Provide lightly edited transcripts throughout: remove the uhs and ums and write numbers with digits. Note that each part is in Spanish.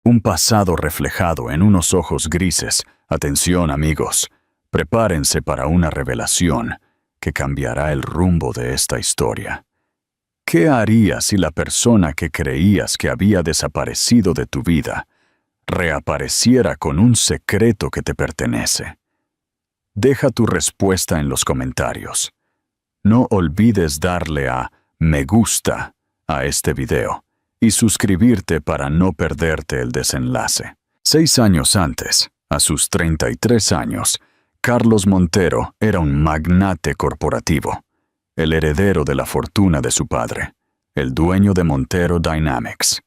Un pasado reflejado en unos ojos grises. Atención, amigos. Prepárense para una revelación que cambiará el rumbo de esta historia. ¿Qué harías si la persona que creías que había desaparecido de tu vida reapareciera con un secreto que te pertenece? Deja tu respuesta en los comentarios. No olvides darle a me gusta a este video y suscribirte para no perderte el desenlace. 6 años antes, a sus 33 años, Carlos Montero era un magnate corporativo, el heredero de la fortuna de su padre, el dueño de Montero Dynamics.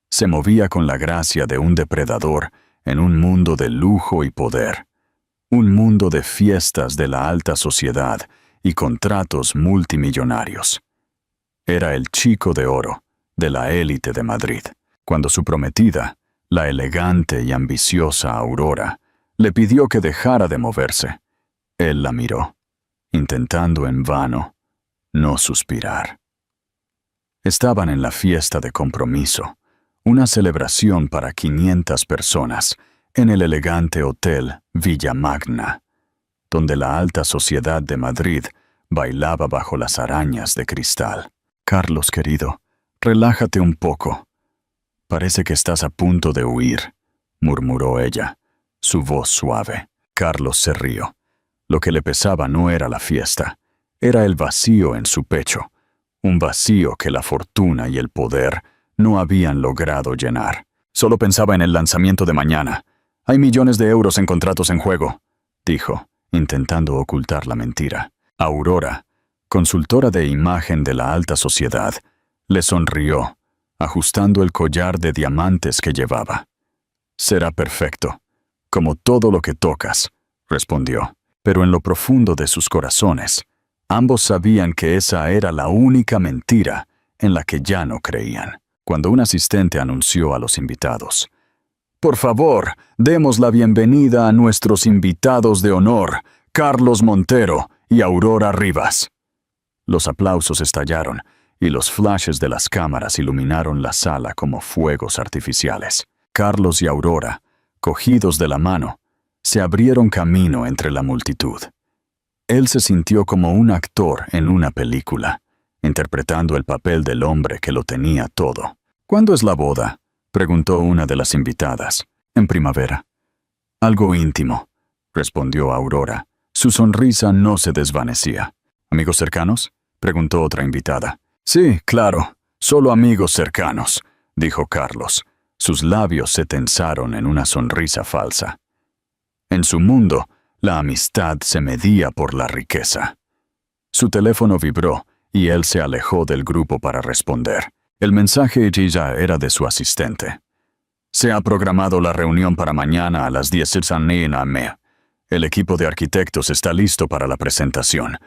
Se movía con la gracia de un depredador en un mundo de lujo y poder, un mundo de fiestas de la alta sociedad y contratos multimillonarios. Era el chico de oro de la élite de Madrid, cuando su prometida, la elegante y ambiciosa Aurora, le pidió que dejara de moverse. Él la miró, intentando en vano no suspirar. Estaban en la fiesta de compromiso, una celebración para 500 personas, en el elegante hotel Villa Magna, donde la alta sociedad de Madrid bailaba bajo las arañas de cristal. Carlos, querido, relájate un poco. Parece que estás a punto de huir, murmuró ella, su voz suave. Carlos se rió. Lo que le pesaba no era la fiesta, era el vacío en su pecho, un vacío que la fortuna y el poder no habían logrado llenar. Solo pensaba en el lanzamiento de mañana. Hay millones de euros en contratos en juego, dijo, intentando ocultar la mentira. Aurora, consultora de imagen de la alta sociedad, le sonrió, ajustando el collar de diamantes que llevaba. Será perfecto, como todo lo que tocas, respondió. Pero en lo profundo de sus corazones, ambos sabían que esa era la única mentira en la que ya no creían. Cuando un asistente anunció a los invitados: «Por favor, demos la bienvenida a nuestros invitados de honor, Carlos Montero y Aurora Rivas». Los aplausos estallaron y los flashes de las cámaras iluminaron la sala como fuegos artificiales. Carlos y Aurora, cogidos de la mano, se abrieron camino entre la multitud. Él se sintió como un actor en una película, interpretando el papel del hombre que lo tenía todo. «¿Cuándo es la boda?», preguntó una de las invitadas. «En primavera». «Algo íntimo», respondió Aurora. Su sonrisa no se desvanecía. «¿Amigos cercanos?», preguntó otra invitada. «Sí, claro, solo amigos cercanos», dijo Carlos. Sus labios se tensaron en una sonrisa falsa. En su mundo, la amistad se medía por la riqueza. Su teléfono vibró y él se alejó del grupo para responder. El mensaje ya era de su asistente. «Se ha programado la reunión para mañana a las 10 a.m. El equipo de arquitectos está listo para la presentación».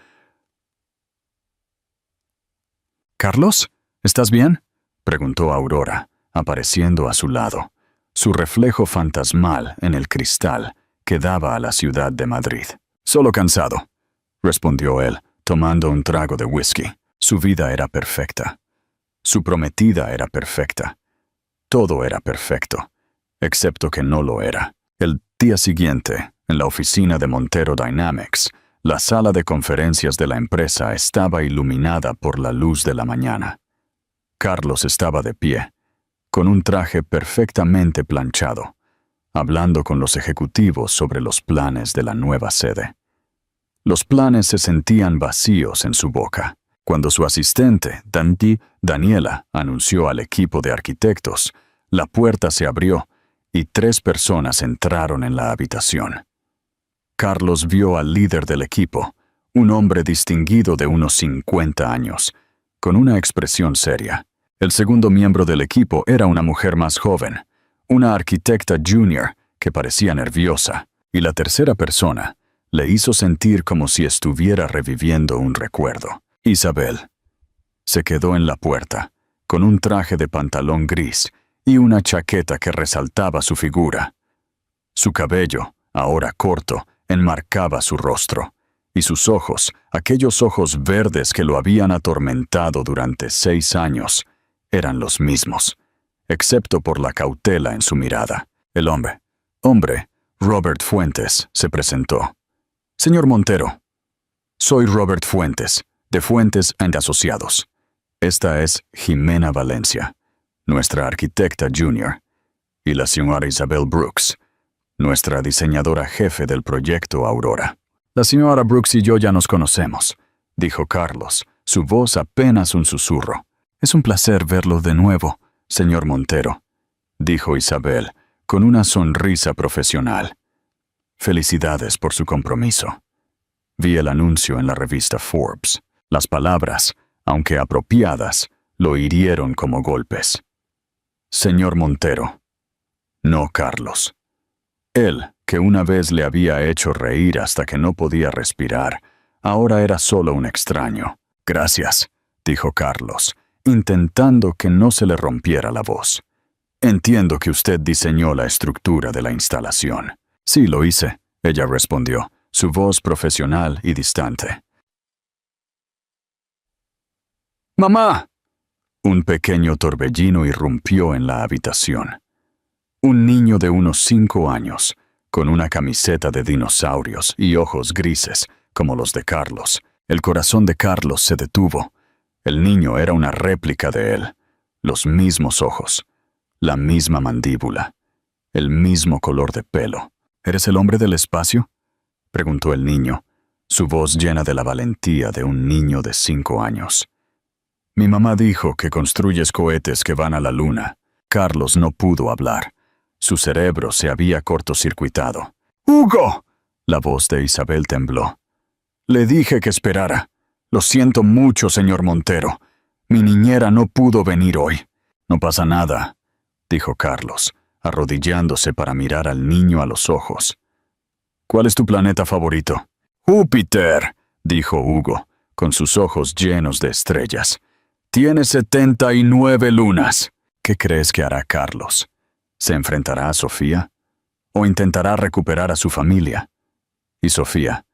«¿Carlos? ¿Estás bien?», preguntó Aurora, apareciendo a su lado, su reflejo fantasmal en el cristal que daba a la ciudad de Madrid. «Solo cansado», respondió él, tomando un trago de whisky. Su vida era perfecta. Su prometida era perfecta. Todo era perfecto, excepto que no lo era. El día siguiente, en la oficina de Montero Dynamics, la sala de conferencias de la empresa estaba iluminada por la luz de la mañana. Carlos estaba de pie, con un traje perfectamente planchado, hablando con los ejecutivos sobre los planes de la nueva sede. Los planes se sentían vacíos en su boca. Cuando su asistente, Daniela, anunció al equipo de arquitectos, la puerta se abrió y 3 personas entraron en la habitación. Carlos vio al líder del equipo, un hombre distinguido de unos 50 años, con una expresión seria. El segundo miembro del equipo era una mujer más joven, una arquitecta junior que parecía nerviosa, y la tercera persona le hizo sentir como si estuviera reviviendo un recuerdo. Isabel se quedó en la puerta, con un traje de pantalón gris y una chaqueta que resaltaba su figura. Su cabello, ahora corto, enmarcaba su rostro, y sus ojos, aquellos ojos verdes que lo habían atormentado durante 6 años, eran los mismos, excepto por la cautela en su mirada. El hombre, Robert Fuentes, se presentó. Señor Montero, soy Robert Fuentes, de Fuentes & Asociados. Esta es Jimena Valencia, nuestra arquitecta junior, y la señora Isabel Brooks, nuestra diseñadora jefe del proyecto Aurora. La señora Brooks y yo ya nos conocemos, dijo Carlos, su voz apenas un susurro. Es un placer verlo de nuevo, señor Montero, dijo Isabel, con una sonrisa profesional. Felicidades por su compromiso. Vi el anuncio en la revista Forbes. Las palabras, aunque apropiadas, lo hirieron como golpes. Señor Montero. No Carlos. Él, que una vez le había hecho reír hasta que no podía respirar, ahora era solo un extraño. Gracias, dijo Carlos, intentando que no se le rompiera la voz. Entiendo que usted diseñó la estructura de la instalación. Sí, lo hice, ella respondió, su voz profesional y distante. ¡Mamá! Un pequeño torbellino irrumpió en la habitación. Un niño de unos 5 años, con una camiseta de dinosaurios y ojos grises, como los de Carlos. El corazón de Carlos se detuvo. El niño era una réplica de él. Los mismos ojos, la misma mandíbula, el mismo color de pelo. ¿Eres el hombre del espacio?, preguntó el niño, su voz llena de la valentía de un niño de 5 años. Mi mamá dijo que construyes cohetes que van a la luna. Carlos no pudo hablar. Su cerebro se había cortocircuitado. ¡Hugo! La voz de Isabel tembló. Le dije que esperara. Lo siento mucho, señor Montero. Mi niñera no pudo venir hoy. No pasa nada, dijo Carlos, arrodillándose para mirar al niño a los ojos. ¿Cuál es tu planeta favorito? Júpiter, dijo Hugo, con sus ojos llenos de estrellas. Tiene 79 lunas. ¿Qué crees que hará Carlos? ¿Se enfrentará a Sofía? ¿O intentará recuperar a su familia? ¿Y Sofía?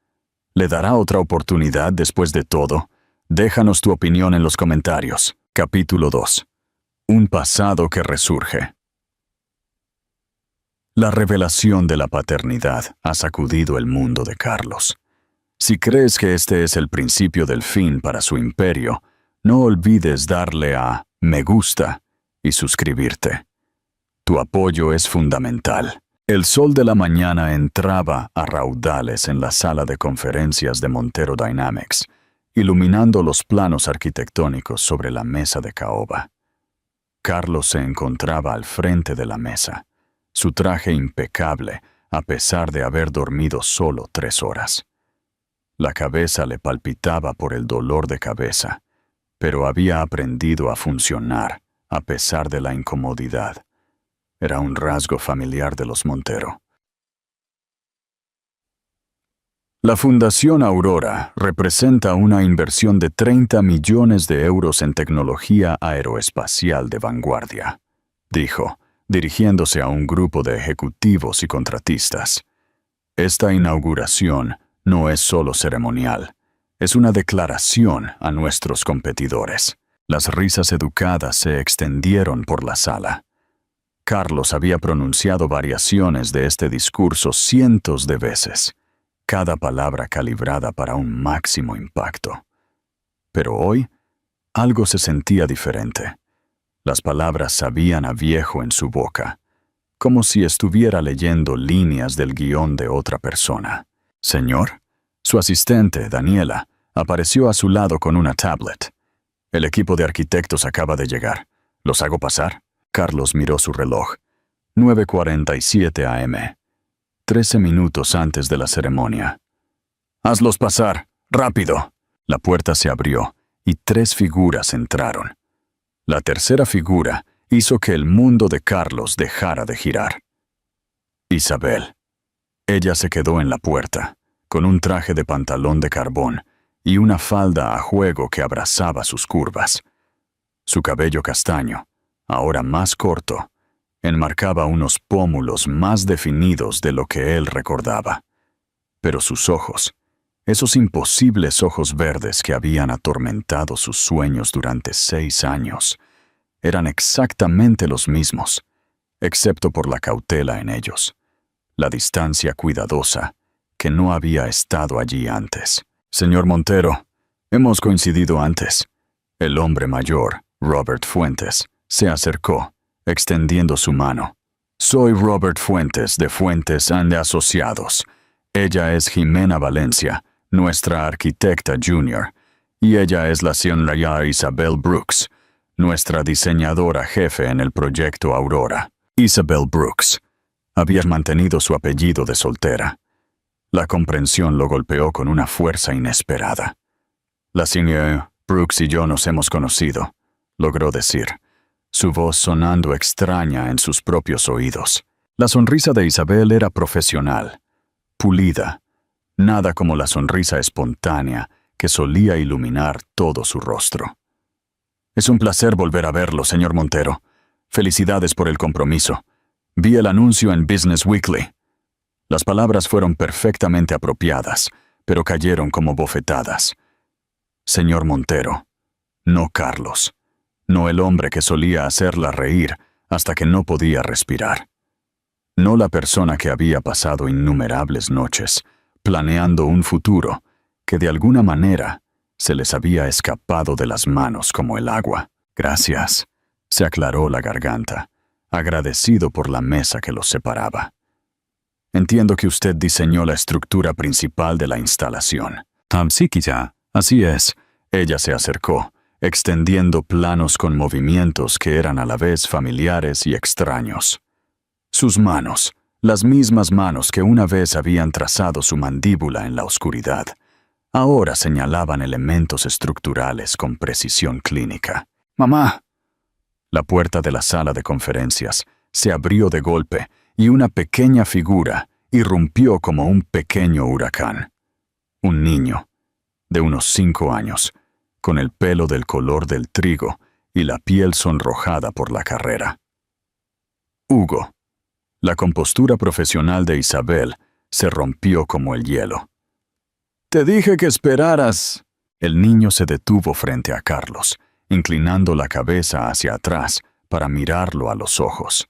¿Le dará otra oportunidad después de todo? Déjanos tu opinión en los comentarios. Capítulo 2. Un pasado que resurge. La revelación de la paternidad ha sacudido el mundo de Carlos. Si crees que este es el principio del fin para su imperio, no olvides darle a me gusta y suscribirte. Tu apoyo es fundamental. El sol de la mañana entraba a raudales en la sala de conferencias de Montero Dynamics, iluminando los planos arquitectónicos sobre la mesa de caoba. Carlos se encontraba al frente de la mesa, su traje impecable, a pesar de haber dormido solo 3 horas. La cabeza le palpitaba por el dolor de cabeza, pero había aprendido a funcionar a pesar de la incomodidad. Era un rasgo familiar de los Montero. La Fundación Aurora representa una inversión de 30 millones de euros en tecnología aeroespacial de vanguardia, dijo, dirigiéndose a un grupo de ejecutivos y contratistas. Esta inauguración no es solo ceremonial, es una declaración a nuestros competidores. Las risas educadas se extendieron por la sala. Carlos había pronunciado variaciones de este discurso cientos de veces, cada palabra calibrada para un máximo impacto. Pero hoy, algo se sentía diferente. Las palabras sabían a viejo en su boca, como si estuviera leyendo líneas del guión de otra persona. Señor, su asistente, Daniela, apareció a su lado con una tablet. El equipo de arquitectos acaba de llegar. ¿Los hago pasar? Carlos miró su reloj. 9:47 a.m. 13 minutos antes de la ceremonia. «Hazlos pasar, rápido». La puerta se abrió y 3 figuras entraron. La tercera figura hizo que el mundo de Carlos dejara de girar. Isabel. Ella se quedó en la puerta, con un traje de pantalón de carbón y una falda a juego que abrazaba sus curvas. Su cabello castaño, ahora más corto, enmarcaba unos pómulos más definidos de lo que él recordaba. Pero sus ojos, esos imposibles ojos verdes que habían atormentado sus sueños durante 6 años, eran exactamente los mismos, excepto por la cautela en ellos, la distancia cuidadosa, que no había estado allí antes. Señor Montero, hemos coincidido antes. El hombre mayor, Robert Fuentes, se acercó, extendiendo su mano. Soy Robert Fuentes de Fuentes and Asociados. Ella es Jimena Valencia, nuestra arquitecta junior, y ella es la señora Isabel Brooks, nuestra diseñadora jefe en el proyecto Aurora. Isabel Brooks. Había mantenido su apellido de soltera. La comprensión lo golpeó con una fuerza inesperada. La señora Brooks y yo nos hemos conocido, logró decir, su voz sonando extraña en sus propios oídos. La sonrisa de Isabel era profesional, pulida, nada como la sonrisa espontánea que solía iluminar todo su rostro. Es un placer volver a verlo, señor Montero. Felicidades por el compromiso. Vi el anuncio en Business Weekly. Las palabras fueron perfectamente apropiadas, pero cayeron como bofetadas. Señor Montero, no Carlos, no el hombre que solía hacerla reír hasta que no podía respirar. No la persona que había pasado innumerables noches, planeando un futuro que de alguna manera se les había escapado de las manos como el agua. Gracias, se aclaró la garganta, agradecido por la mesa que los separaba. Entiendo que usted diseñó la estructura principal de la instalación. Sí, quizá. Así es. Ella se acercó, extendiendo planos con movimientos que eran a la vez familiares y extraños. Sus manos, las mismas manos que una vez habían trazado su mandíbula en la oscuridad, ahora señalaban elementos estructurales con precisión clínica. ¡Mamá! La puerta de la sala de conferencias se abrió de golpe y una pequeña figura irrumpió como un pequeño huracán. Un niño, de unos 5 años, con el pelo del color del trigo y la piel sonrojada por la carrera. Hugo. La compostura profesional de Isabel se rompió como el hielo. «Te dije que esperaras». El niño se detuvo frente a Carlos, inclinando la cabeza hacia atrás para mirarlo a los ojos.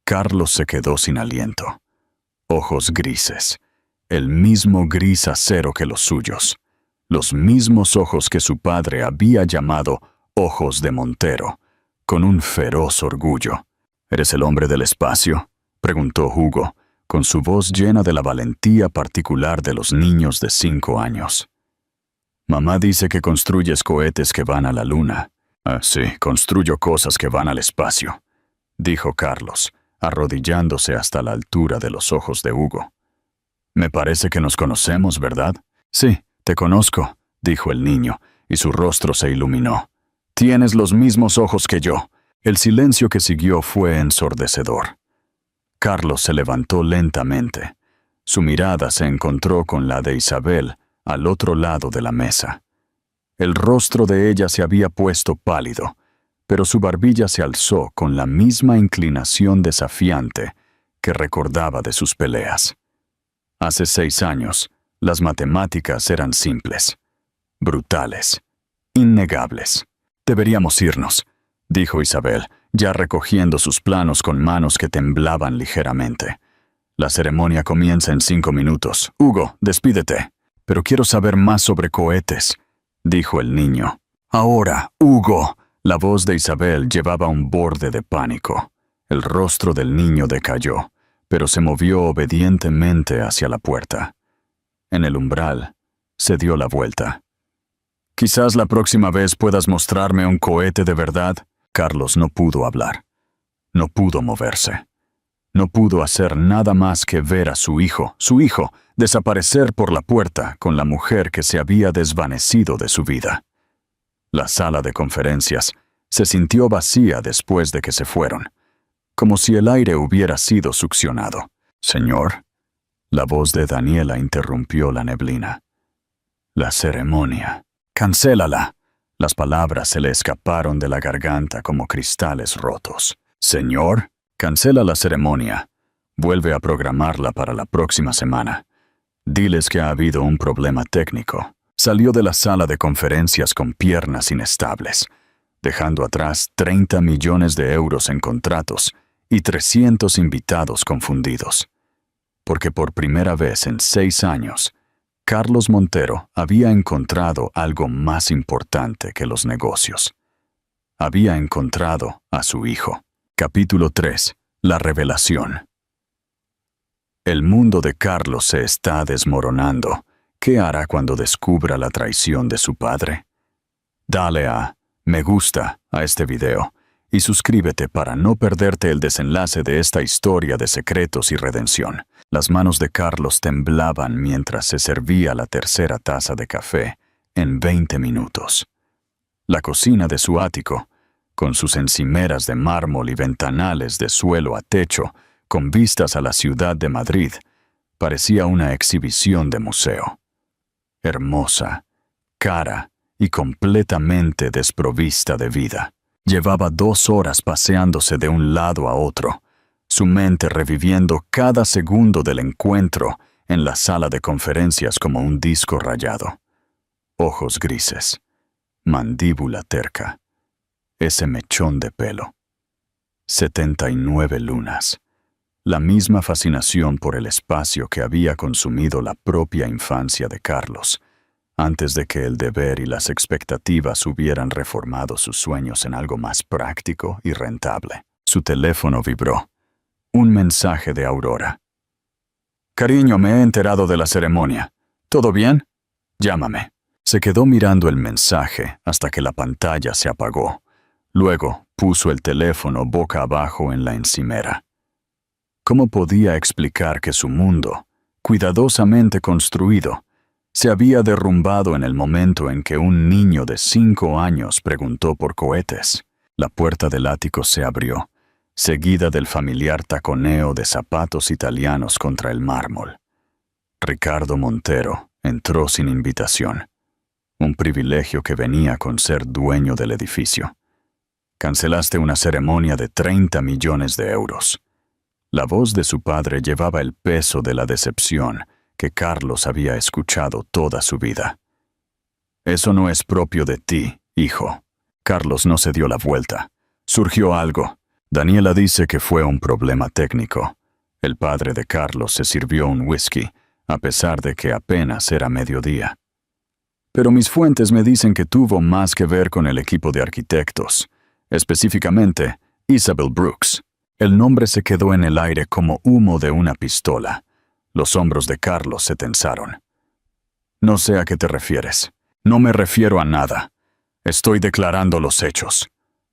Carlos se quedó sin aliento. Ojos grises, el mismo gris acero que los suyos, los mismos ojos que su padre había llamado ojos de Montero, con un feroz orgullo. «¿Eres el hombre del espacio?», preguntó Hugo, con su voz llena de la valentía particular de los niños de 5 años. «Mamá dice que construyes cohetes que van a la luna». Sí, construyo cosas que van al espacio», dijo Carlos, arrodillándose hasta la altura de los ojos de Hugo. «Me parece que nos conocemos, ¿verdad?» «Sí, te conozco», dijo el niño, y su rostro se iluminó. «Tienes los mismos ojos que yo». El silencio que siguió fue ensordecedor. Carlos se levantó lentamente. Su mirada se encontró con la de Isabel al otro lado de la mesa. El rostro de ella se había puesto pálido, pero su barbilla se alzó con la misma inclinación desafiante que recordaba de sus peleas. Hace 6 años, las matemáticas eran simples, brutales, innegables. «Deberíamos irnos», dijo Isabel, ya recogiendo sus planos con manos que temblaban ligeramente. «La ceremonia comienza en 5 minutos. Hugo, despídete». «Pero quiero saber más sobre cohetes», dijo el niño. «Ahora, Hugo». La voz de Isabel llevaba un borde de pánico. El rostro del niño decayó, pero se movió obedientemente hacia la puerta. En el umbral, se dio la vuelta. «Quizás la próxima vez puedas mostrarme un cohete de verdad». Carlos no pudo hablar. No pudo moverse. No pudo hacer nada más que ver a su hijo, desaparecer por la puerta con la mujer que se había desvanecido de su vida. La sala de conferencias se sintió vacía después de que se fueron, como si el aire hubiera sido succionado. «Señor», la voz de Daniela interrumpió la neblina. «La ceremonia. Cancélala». Las palabras se le escaparon de la garganta como cristales rotos. «Señor, cancela la ceremonia. Vuelve a programarla para la próxima semana. Diles que ha habido un problema técnico». Salió de la sala de conferencias con piernas inestables. dejando atrás 30 millones de euros en contratos y 300 invitados confundidos. Porque por primera vez en 6 años, Carlos Montero había encontrado algo más importante que los negocios. Había encontrado a su hijo. Capítulo 3. La revelación. El mundo de Carlos se está desmoronando. ¿Qué hará cuando descubra la traición de su padre? Dale a me gusta a este video y suscríbete para no perderte el desenlace de esta historia de secretos y redención. Las manos de Carlos temblaban mientras se servía la tercera taza de café en 20 minutos. La cocina de su ático, con sus encimeras de mármol y ventanales de suelo a techo, con vistas a la ciudad de Madrid, parecía una exhibición de museo. Hermosa, cara y completamente desprovista de vida. Llevaba 2 horas paseándose de un lado a otro, su mente reviviendo cada segundo del encuentro en la sala de conferencias como un disco rayado. Ojos grises, mandíbula terca, ese mechón de pelo. 79 lunas. La misma fascinación por el espacio que había consumido la propia infancia de Carlos, antes de que el deber y las expectativas hubieran reformado sus sueños en algo más práctico y rentable. Su teléfono vibró. Un mensaje de Aurora. «Cariño, me he enterado de la ceremonia. ¿Todo bien? Llámame». Se quedó mirando el mensaje hasta que la pantalla se apagó. Luego puso el teléfono boca abajo en la encimera. ¿Cómo podía explicar que su mundo, cuidadosamente construido, se había derrumbado en el momento en que un niño de 5 años preguntó por cohetes? La puerta del ático se abrió, seguida del familiar taconeo de zapatos italianos contra el mármol. Ricardo Montero entró sin invitación, un privilegio que venía con ser dueño del edificio. Cancelaste una ceremonia de 30 millones de euros. La voz de su padre llevaba el peso de la decepción que Carlos había escuchado toda su vida. Eso no es propio de ti, hijo. Carlos no se dio la vuelta. Surgió algo. Daniela dice que fue un problema técnico. El padre de Carlos se sirvió un whisky, a pesar de que apenas era mediodía. Pero mis fuentes me dicen que tuvo más que ver con el equipo de arquitectos, específicamente Isabel Brooks. El nombre se quedó en el aire como humo de una pistola. Los hombros de Carlos se tensaron. No sé a qué te refieres. No me refiero a nada. Estoy declarando los hechos.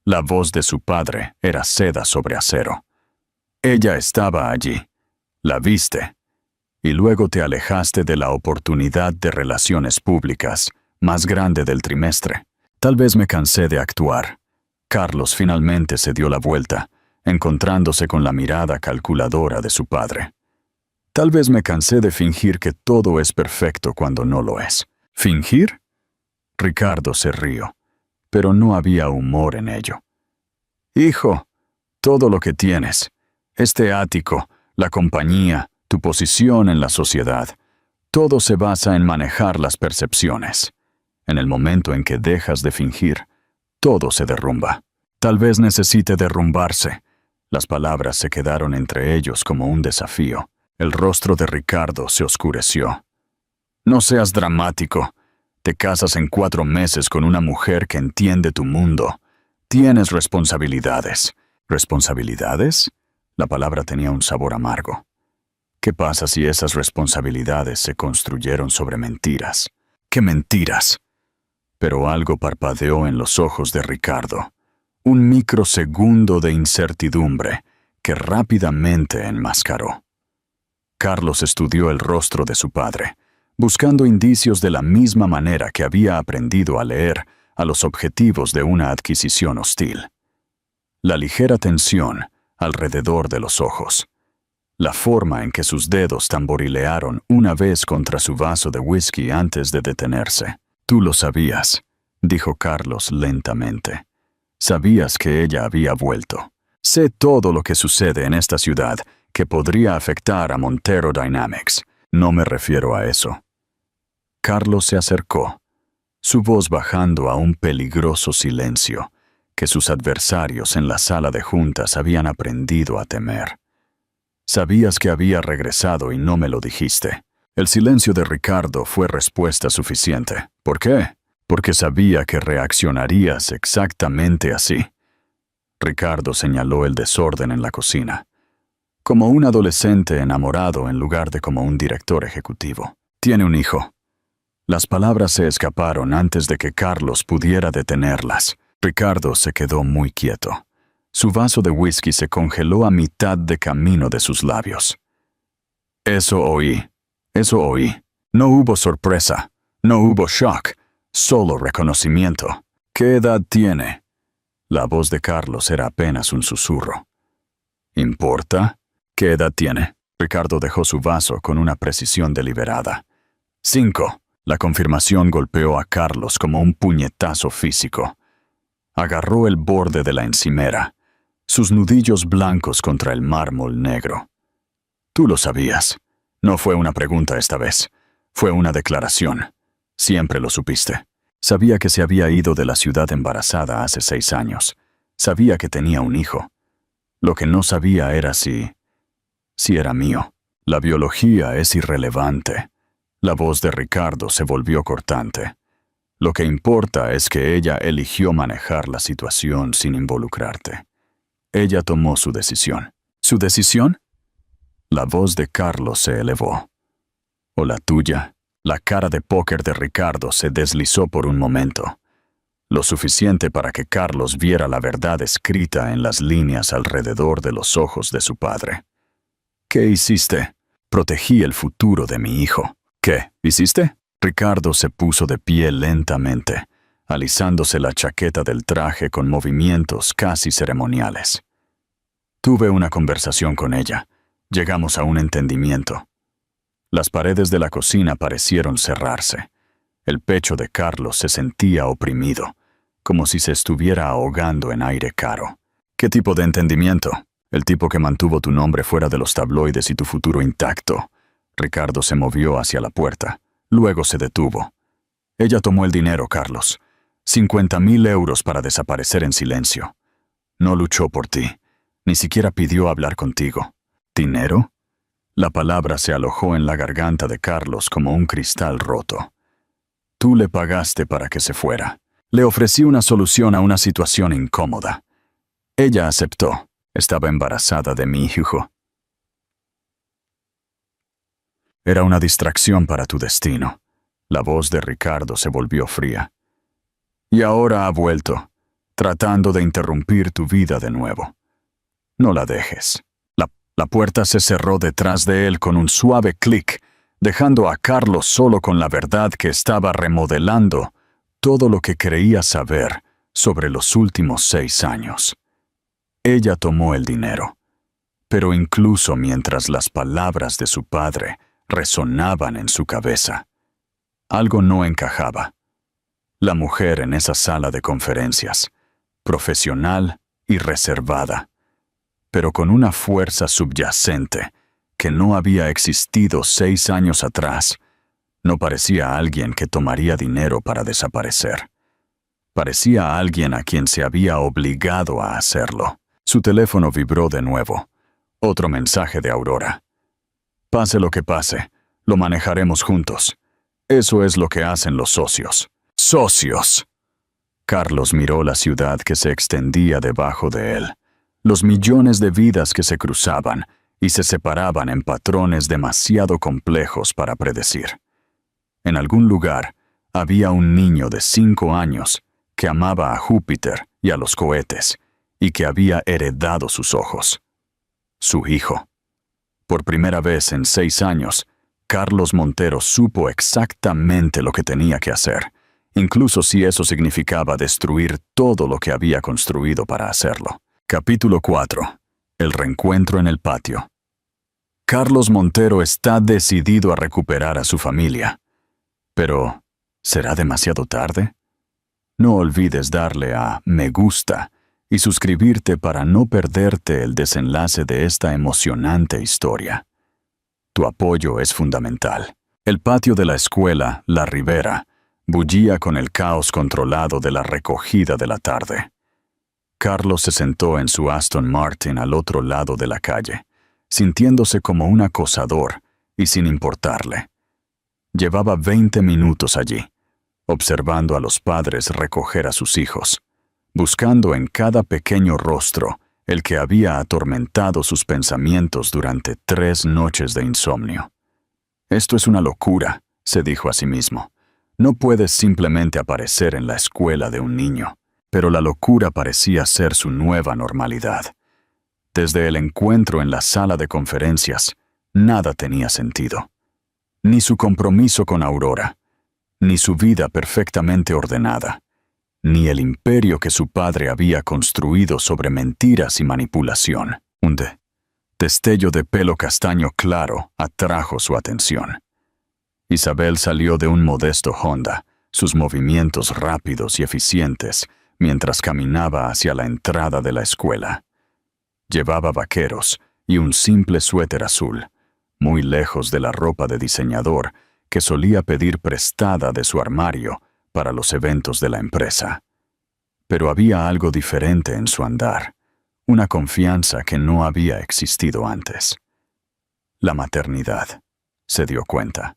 La voz de su padre era seda sobre acero. Ella estaba allí. La viste. Y luego te alejaste de la oportunidad de relaciones públicas más grande del trimestre. Tal vez me cansé de actuar. Carlos finalmente se dio la vuelta, encontrándose con la mirada calculadora de su padre. Tal vez me cansé de fingir que todo es perfecto cuando no lo es. ¿Fingir? Ricardo se rió, pero no había humor en ello. Hijo, todo lo que tienes, este ático, la compañía, tu posición en la sociedad, todo se basa en manejar las percepciones. En el momento en que dejas de fingir, todo se derrumba. Tal vez necesite derrumbarse. Las palabras se quedaron entre ellos como un desafío. El rostro de Ricardo se oscureció. No seas dramático. Te casas en 4 meses con una mujer que entiende tu mundo. Tienes responsabilidades. ¿Responsabilidades? La palabra tenía un sabor amargo. ¿Qué pasa si esas responsabilidades se construyeron sobre mentiras? ¿Qué mentiras? Pero algo parpadeó en los ojos de Ricardo. Un microsegundo de incertidumbre que rápidamente enmascaró. Carlos estudió el rostro de su padre, buscando indicios de la misma manera que había aprendido a leer a los objetivos de una adquisición hostil. La ligera tensión alrededor de los ojos, la forma en que sus dedos tamborilearon una vez contra su vaso de whisky antes de detenerse. Tú lo sabías, dijo Carlos lentamente. Sabías que ella había vuelto. Sé todo lo que sucede en esta ciudad que podría afectar a Montero Dynamics. No me refiero a eso. Carlos se acercó, su voz bajando a un peligroso silencio que sus adversarios en la sala de juntas habían aprendido a temer. Sabías que había regresado y no me lo dijiste. El silencio de Ricardo fue respuesta suficiente. ¿Por qué? Porque sabía que reaccionarías exactamente así. Ricardo señaló el desorden en la cocina. Como un adolescente enamorado en lugar de como un director ejecutivo. Tiene un hijo. Las palabras se escaparon antes de que Carlos pudiera detenerlas. Ricardo se quedó muy quieto. Su vaso de whisky se congeló a mitad de camino de sus labios. Eso oí. No hubo sorpresa. No hubo shock. Solo reconocimiento. ¿Qué edad tiene? La voz de Carlos era apenas un susurro. ¿Importa? ¿Qué edad tiene? Ricardo dejó su vaso con una precisión deliberada. 5. La confirmación golpeó a Carlos como un puñetazo físico. Agarró el borde de la encimera, sus nudillos blancos contra el mármol negro. Tú lo sabías. No fue una pregunta esta vez. Fue una declaración. Siempre lo supiste. Sabía que se había ido de la ciudad embarazada hace 6 años. Sabía que tenía un hijo. Lo que no sabía era si era mío. La biología es irrelevante. La voz de Ricardo se volvió cortante. Lo que importa es que ella eligió manejar la situación sin involucrarte. Ella tomó su decisión. ¿Su decisión? La voz de Carlos se elevó. ¿O la tuya? La cara de póker de Ricardo se deslizó por un momento. Lo suficiente para que Carlos viera la verdad escrita en las líneas alrededor de los ojos de su padre. ¿Qué hiciste? Protegí el futuro de mi hijo. ¿Qué hiciste? Ricardo se puso de pie lentamente, alisándose la chaqueta del traje con movimientos casi ceremoniales. Tuve una conversación con ella. Llegamos a un entendimiento. Las paredes de la cocina parecieron cerrarse. El pecho de Carlos se sentía oprimido, como si se estuviera ahogando en aire caro. ¿Qué tipo de entendimiento? El tipo que mantuvo tu nombre fuera de los tabloides y tu futuro intacto. Ricardo se movió hacia la puerta. Luego se detuvo. Ella tomó el dinero, Carlos. 50,000 euros para desaparecer en silencio. No luchó por ti. Ni siquiera pidió hablar contigo. ¿Dinero? La palabra se alojó en la garganta de Carlos como un cristal roto. Tú le pagaste para que se fuera. Le ofrecí una solución a una situación incómoda. Ella aceptó. Estaba embarazada de mi hijo. Era una distracción para tu destino. La voz de Ricardo se volvió fría. Y ahora ha vuelto, tratando de interrumpir tu vida de nuevo. No la dejes. La puerta se cerró detrás de él con un suave clic, dejando a Carlos solo con la verdad que estaba remodelando todo lo que creía saber sobre los últimos 6 años. Ella tomó el dinero, pero incluso mientras las palabras de su padre resonaban en su cabeza, algo no encajaba. La mujer en esa sala de conferencias, profesional y reservada, pero con una fuerza subyacente que no había existido 6 años atrás, no parecía alguien que tomaría dinero para desaparecer. Parecía alguien a quien se había obligado a hacerlo. Su teléfono vibró de nuevo. Otro mensaje de Aurora. Pase lo que pase, lo manejaremos juntos. Eso es lo que hacen los socios. ¡Socios! Carlos miró la ciudad que se extendía debajo de él, los millones de vidas que se cruzaban y se separaban en patrones demasiado complejos para predecir. En algún lugar había un niño de 5 años que amaba a Júpiter y a los cohetes y que había heredado sus ojos. Su hijo. Por primera vez en 6 años, Carlos Montero supo exactamente lo que tenía que hacer, incluso si eso significaba destruir todo lo que había construido para hacerlo. Capítulo 4. El reencuentro en el patio. Carlos Montero está decidido a recuperar a su familia. Pero, ¿será demasiado tarde? No olvides darle a me gusta y suscribirte para no perderte el desenlace de esta emocionante historia. Tu apoyo es fundamental. El patio de la escuela, La Ribera, bullía con el caos controlado de la recogida de la tarde. Carlos se sentó en su Aston Martin al otro lado de la calle, sintiéndose como un acosador y sin importarle. Llevaba 20 minutos allí, observando a los padres recoger a sus hijos, buscando en cada pequeño rostro el que había atormentado sus pensamientos durante 3 noches de insomnio. «Esto es una locura», se dijo a sí mismo. «No puedes simplemente aparecer en la escuela de un niño». Pero la locura parecía ser su nueva normalidad. Desde el encuentro en la sala de conferencias, nada tenía sentido. Ni su compromiso con Aurora, ni su vida perfectamente ordenada, ni el imperio que su padre había construido sobre mentiras y manipulación. Un destello de pelo castaño claro atrajo su atención. Isabel salió de un modesto Honda, sus movimientos rápidos y eficientes, mientras caminaba hacia la entrada de la escuela. Llevaba vaqueros y un simple suéter azul, muy lejos de la ropa de diseñador que solía pedir prestada de su armario para los eventos de la empresa. Pero había algo diferente en su andar, una confianza que no había existido antes. La maternidad, se dio cuenta.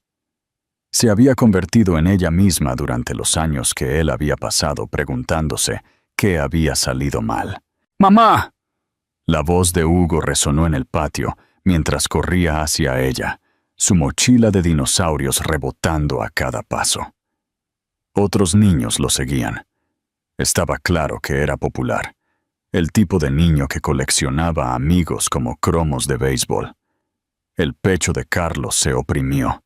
Se había convertido en ella misma durante los años que él había pasado preguntándose qué había salido mal. «¡Mamá!». La voz de Hugo resonó en el patio mientras corría hacia ella, su mochila de dinosaurios rebotando a cada paso. Otros niños lo seguían. Estaba claro que era popular, el tipo de niño que coleccionaba amigos como cromos de béisbol. El pecho de Carlos se oprimió.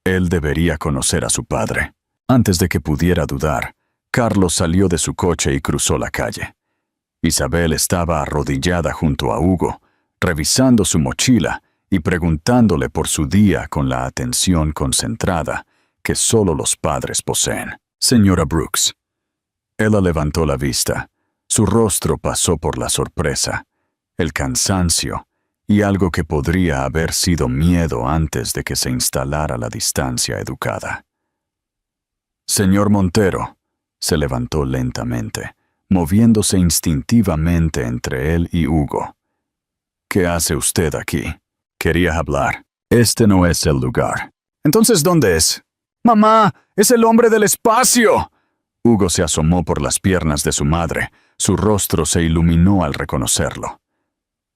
Él debería conocer a su padre. Antes de que pudiera dudar, Carlos salió de su coche y cruzó la calle. Isabel estaba arrodillada junto a Hugo, revisando su mochila y preguntándole por su día con la atención concentrada que solo los padres poseen. «Señora Brooks». Ella levantó la vista. Su rostro pasó por la sorpresa, el cansancio y algo que podría haber sido miedo antes de que se instalara la distancia educada. «Señor Montero», se levantó lentamente, moviéndose instintivamente entre él y Hugo. «¿Qué hace usted aquí?». «Quería hablar. Este no es el lugar». «¿Entonces dónde es?». «Mamá, es el hombre del espacio». Hugo se asomó por las piernas de su madre. Su rostro se iluminó al reconocerlo.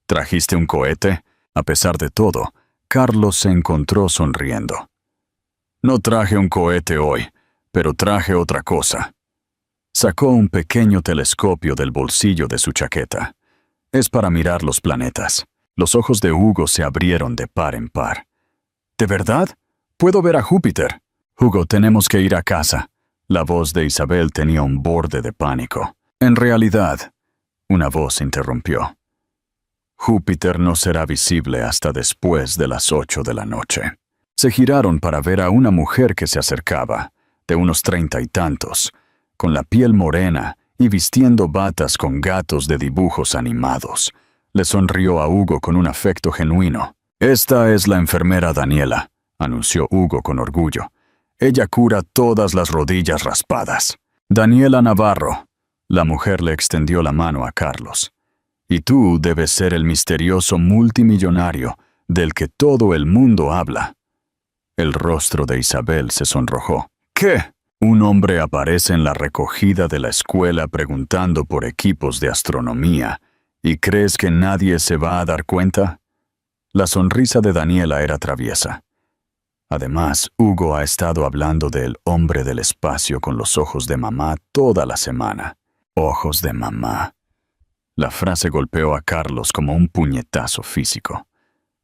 «¿Trajiste un cohete?». A pesar de todo, Carlos se encontró sonriendo. «No traje un cohete hoy, pero traje otra cosa». Sacó un pequeño telescopio del bolsillo de su chaqueta. «Es para mirar los planetas». Los ojos de Hugo se abrieron de par en par. «¿De verdad? ¿Puedo ver a Júpiter?». «Hugo, tenemos que ir a casa». La voz de Isabel tenía un borde de pánico. «En realidad», una voz interrumpió. «Júpiter no será visible hasta después de las 8 de la noche». Se giraron para ver a una mujer que se acercaba, de unos 30 y tantos, con la piel morena y vistiendo batas con gatos de dibujos animados. Le sonrió a Hugo con un afecto genuino. «Esta es la enfermera Daniela», anunció Hugo con orgullo. «Ella cura todas las rodillas raspadas». «Daniela Navarro». La mujer le extendió la mano a Carlos. «Y tú debes ser el misterioso multimillonario del que todo el mundo habla». El rostro de Isabel se sonrojó. «¿Qué? Un hombre aparece en la recogida de la escuela preguntando por equipos de astronomía, ¿y crees que nadie se va a dar cuenta?». La sonrisa de Daniela era traviesa. Además, Hugo ha estado hablando del hombre del espacio con los ojos de mamá toda la semana. Ojos de mamá. La frase golpeó a Carlos como un puñetazo físico.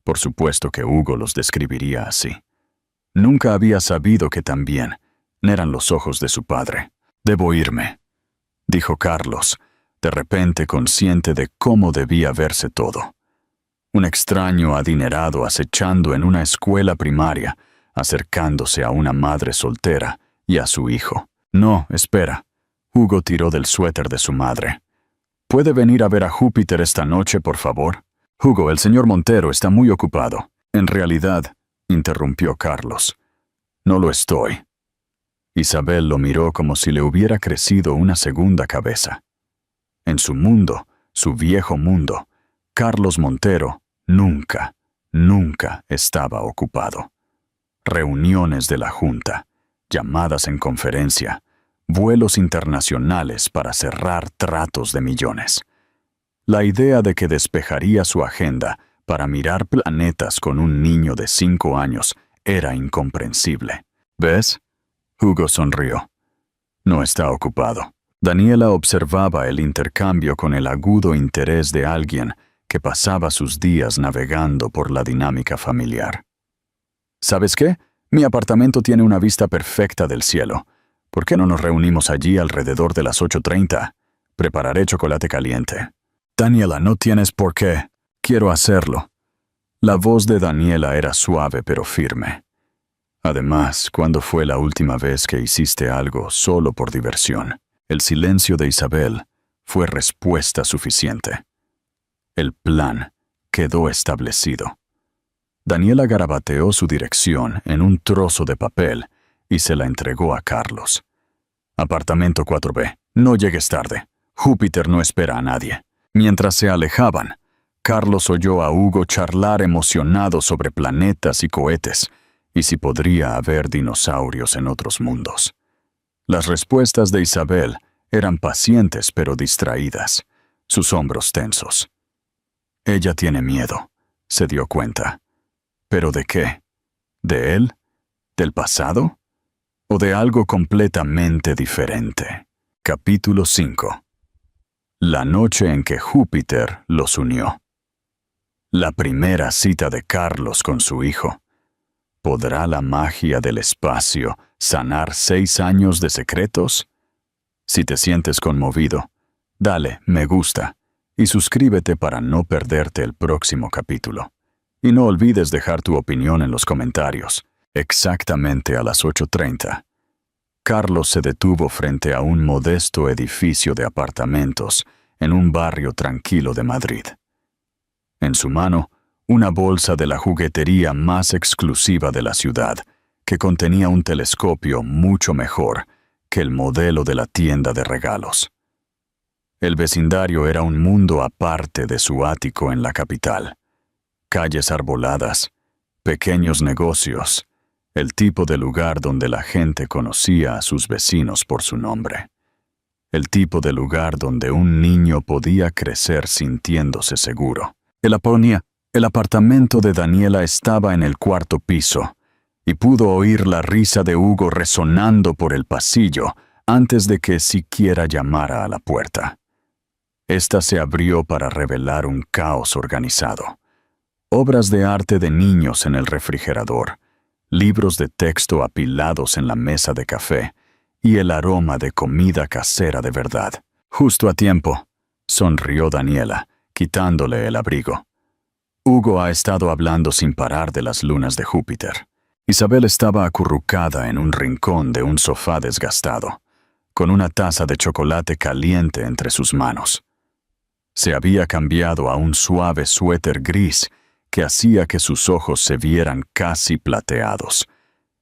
Por supuesto que Hugo los describiría así. Nunca había sabido que también eran los ojos de su padre. «Debo irme», dijo Carlos, de repente consciente de cómo debía verse todo. Un extraño adinerado acechando en una escuela primaria, acercándose a una madre soltera y a su hijo. «No, espera». Hugo tiró del suéter de su madre. «¿Puede venir a ver a Júpiter esta noche, por favor?». «Hugo, el señor Montero está muy ocupado». «En realidad», interrumpió Carlos, «no lo estoy». Isabel lo miró como si le hubiera crecido una segunda cabeza. En su mundo, su viejo mundo, Carlos Montero nunca estaba ocupado. Reuniones de la Junta, llamadas en conferencia, vuelos internacionales para cerrar tratos de millones. La idea de que despejaría su agenda para mirar planetas con un niño de 5 años era incomprensible. ¿Ves? Hugo sonrió. No está ocupado. Daniela observaba el intercambio con el agudo interés de alguien que pasaba sus días navegando por la dinámica familiar. ¿Sabes qué? Mi apartamento tiene una vista perfecta del cielo. ¿Por qué no nos reunimos allí alrededor de las 8:30? Prepararé chocolate caliente. Daniela, no tienes por qué. Quiero hacerlo. La voz de Daniela era suave pero firme. Además, ¿cuándo fue la última vez que hiciste algo solo por diversión? El silencio de Isabel fue respuesta suficiente. El plan quedó establecido. Daniela garabateó su dirección en un trozo de papel y se la entregó a Carlos. Apartamento 4B. No llegues tarde. Júpiter no espera a nadie. Mientras se alejaban, Carlos oyó a Hugo charlar emocionado sobre planetas y cohetes, y si podría haber dinosaurios en otros mundos. Las respuestas de Isabel eran pacientes pero distraídas, sus hombros tensos. Ella tiene miedo, se dio cuenta. ¿Pero de qué? ¿De él? ¿Del pasado? ¿O de algo completamente diferente? Capítulo 5. La noche en que Júpiter los unió. La primera cita de Carlos con su hijo. ¿Podrá la magia del espacio sanar 6 años de secretos? Si te sientes conmovido, dale me gusta y suscríbete para no perderte el próximo capítulo. Y no olvides dejar tu opinión en los comentarios. Exactamente a las 8:30. Carlos se detuvo frente a un modesto edificio de apartamentos en un barrio tranquilo de Madrid. En su mano, una bolsa de la juguetería más exclusiva de la ciudad, que contenía un telescopio mucho mejor que el modelo de la tienda de regalos. El vecindario era un mundo aparte de su ático en la capital. Calles arboladas, pequeños negocios, el tipo de lugar donde la gente conocía a sus vecinos por su nombre. El tipo de lugar donde un niño podía crecer sintiéndose seguro. El apartamento de Daniela estaba en el 4º piso, y pudo oír la risa de Hugo resonando por el pasillo antes de que siquiera llamara a la puerta. Esta se abrió para revelar un caos organizado. Obras de arte de niños en el refrigerador, libros de texto apilados en la mesa de café y el aroma de comida casera de verdad. Justo a tiempo, sonrió Daniela, quitándole el abrigo. Hugo ha estado hablando sin parar de las lunas de Júpiter. Isabel estaba acurrucada en un rincón de un sofá desgastado, con una taza de chocolate caliente entre sus manos. Se había cambiado a un suave suéter gris que hacía que sus ojos se vieran casi plateados,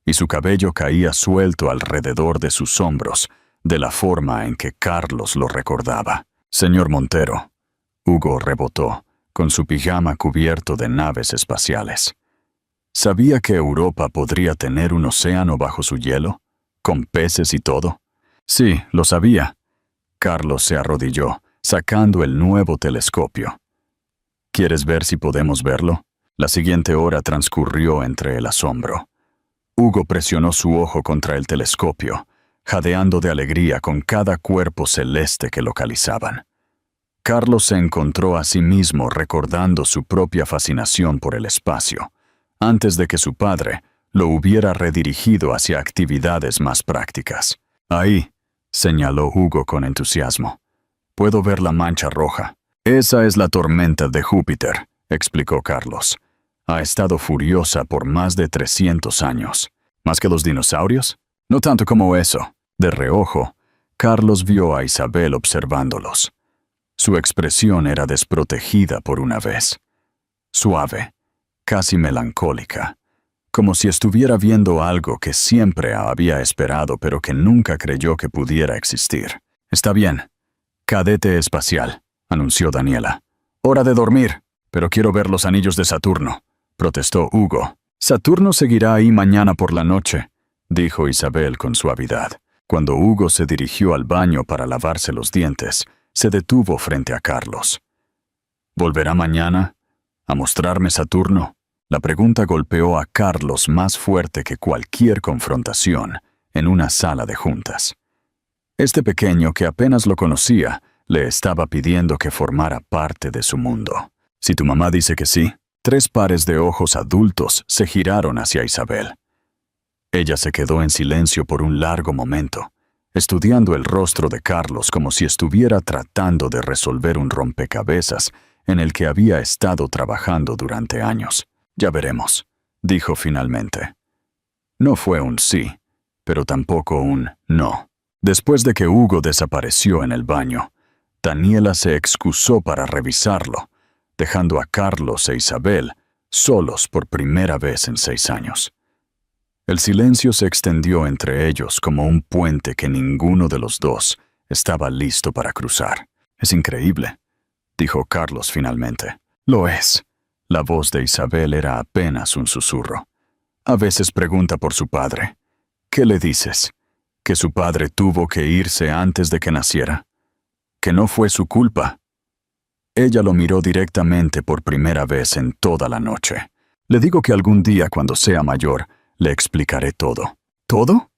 y su cabello caía suelto alrededor de sus hombros, de la forma en que Carlos lo recordaba. Señor Montero, Hugo rebotó, con su pijama cubierto de naves espaciales. ¿Sabía que Europa podría tener un océano bajo su hielo, con peces y todo? Sí, lo sabía. Carlos se arrodilló, sacando el nuevo telescopio. ¿Quieres ver si podemos verlo? La siguiente hora transcurrió entre el asombro. Hugo presionó su ojo contra el telescopio, jadeando de alegría con cada cuerpo celeste que localizaban. Carlos se encontró a sí mismo recordando su propia fascinación por el espacio, antes de que su padre lo hubiera redirigido hacia actividades más prácticas. Ahí, señaló Hugo con entusiasmo. Puedo ver la mancha roja. Esa es la tormenta de Júpiter, explicó Carlos. Ha estado furiosa por más de 300 años. ¿Más que los dinosaurios? No tanto como eso. De reojo, Carlos vio a Isabel observándolos. Su expresión era desprotegida por una vez. Suave, casi melancólica, como si estuviera viendo algo que siempre había esperado pero que nunca creyó que pudiera existir. Está bien. Cadete espacial, anunció Daniela. Hora de dormir. Pero quiero ver los anillos de Saturno, protestó Hugo. Saturno seguirá ahí mañana por la noche, dijo Isabel con suavidad. Cuando Hugo se dirigió al baño para lavarse los dientes, se detuvo frente a Carlos. ¿Volverá mañana a mostrarme Saturno? La pregunta golpeó a Carlos más fuerte que cualquier confrontación en una sala de juntas. Este pequeño, que apenas lo conocía, le estaba pidiendo que formara parte de su mundo. Si tu mamá dice que sí, 3 pares de ojos adultos se giraron hacia Isabel. Ella se quedó en silencio por un largo momento, estudiando el rostro de Carlos como si estuviera tratando de resolver un rompecabezas en el que había estado trabajando durante años. Ya veremos, dijo finalmente. No fue un sí, pero tampoco un no. Después de que Hugo desapareció en el baño, Daniela se excusó para revisarlo, dejando a Carlos e Isabel solos por primera vez en 6 años. El silencio se extendió entre ellos como un puente que ninguno de los dos estaba listo para cruzar. Es increíble, dijo Carlos finalmente. Lo es. La voz de Isabel era apenas un susurro. A veces pregunta por su padre. ¿Qué le dices? ¿Que su padre tuvo que irse antes de que naciera? ¿Que no fue su culpa? Ella lo miró directamente por primera vez en toda la noche. Le digo que algún día, cuando sea mayor, le explicaré todo. ¿Todo?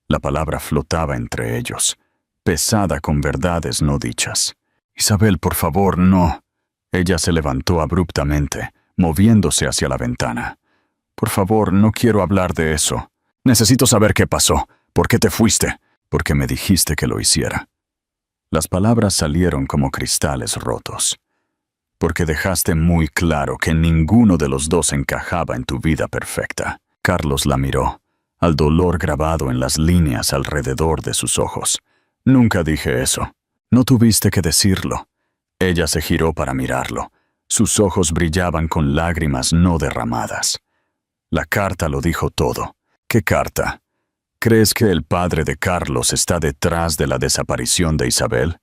La palabra flotaba entre ellos, pesada con verdades no dichas. Isabel, por favor, no. Ella se levantó abruptamente, moviéndose hacia la ventana. Por favor, no quiero hablar de eso. Necesito saber qué pasó. ¿Por qué te fuiste? Porque me dijiste que lo hiciera. Las palabras salieron como cristales rotos. Porque dejaste muy claro que ninguno de los dos encajaba en tu vida perfecta. Carlos la miró, al dolor grabado en las líneas alrededor de sus ojos. Nunca dije eso. No tuviste que decirlo. Ella se giró para mirarlo. Sus ojos brillaban con lágrimas no derramadas. La carta lo dijo todo. ¿Qué carta? ¿Crees que el padre de Carlos está detrás de la desaparición de Isabel?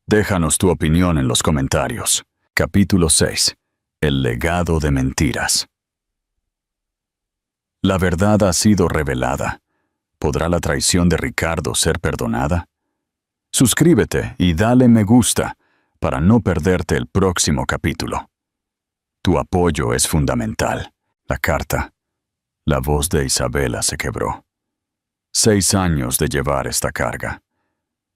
Déjanos tu opinión en los comentarios. Capítulo 6. El legado de mentiras. La verdad ha sido revelada. ¿Podrá la traición de Ricardo ser perdonada? Suscríbete y dale me gusta para no perderte el próximo capítulo. Tu apoyo es fundamental. La carta. La voz de Isabela se quebró. 6 años de llevar esta carga.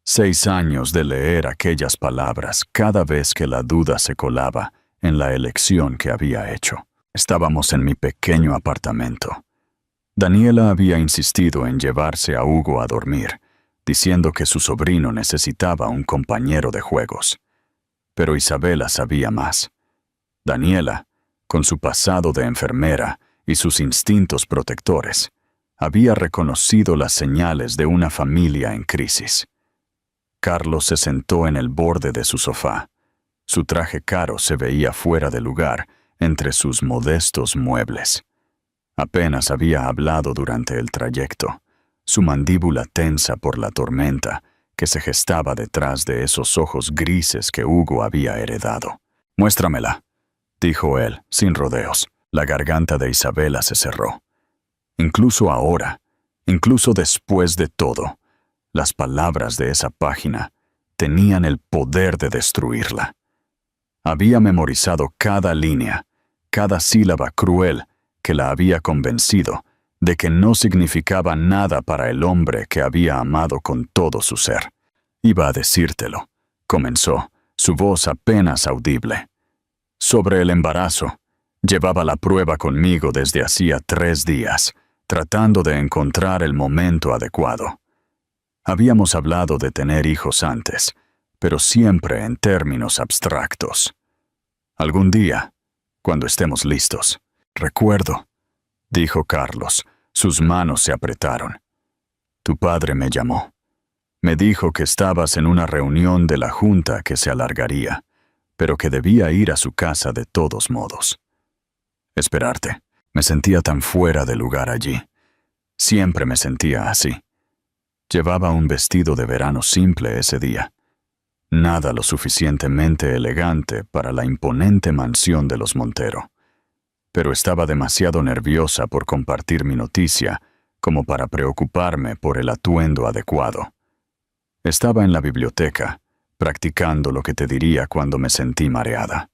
6 años de leer aquellas palabras cada vez que la duda se colaba en la elección que había hecho. Estábamos en mi pequeño apartamento. Daniela había insistido en llevarse a Hugo a dormir, diciendo que su sobrino necesitaba un compañero de juegos. Pero Isabela sabía más. Daniela, con su pasado de enfermera y sus instintos protectores, había reconocido las señales de una familia en crisis. Carlos se sentó en el borde de su sofá. Su traje caro se veía fuera de lugar entre sus modestos muebles. Apenas había hablado durante el trayecto, su mandíbula tensa por la tormenta que se gestaba detrás de esos ojos grises que Hugo había heredado. «Muéstramela», dijo él, sin rodeos. La garganta de Isabela se cerró. Incluso ahora, incluso después de todo, las palabras de esa página tenían el poder de destruirla. Había memorizado cada línea, cada sílaba cruel que la había convencido de que no significaba nada para el hombre que había amado con todo su ser. «Iba a decírtelo», comenzó, su voz apenas audible. «Sobre el embarazo. Llevaba la prueba conmigo desde hacía 3 días, tratando de encontrar el momento adecuado. Habíamos hablado de tener hijos antes, pero siempre en términos abstractos. Algún día, cuando estemos listos». «Recuerdo», dijo Carlos. Sus manos se apretaron. «Tu padre me llamó. Me dijo que estabas en una reunión de la junta que se alargaría, pero que debía ir a su casa de todos modos. Esperarte. Me sentía tan fuera de lugar allí. Siempre me sentía así. Llevaba un vestido de verano simple ese día. nada lo suficientemente elegante para la imponente mansión de los Montero. Pero estaba demasiado nerviosa por compartir mi noticia como para preocuparme por el atuendo adecuado. Estaba en la biblioteca, practicando lo que te diría cuando me sentí mareada.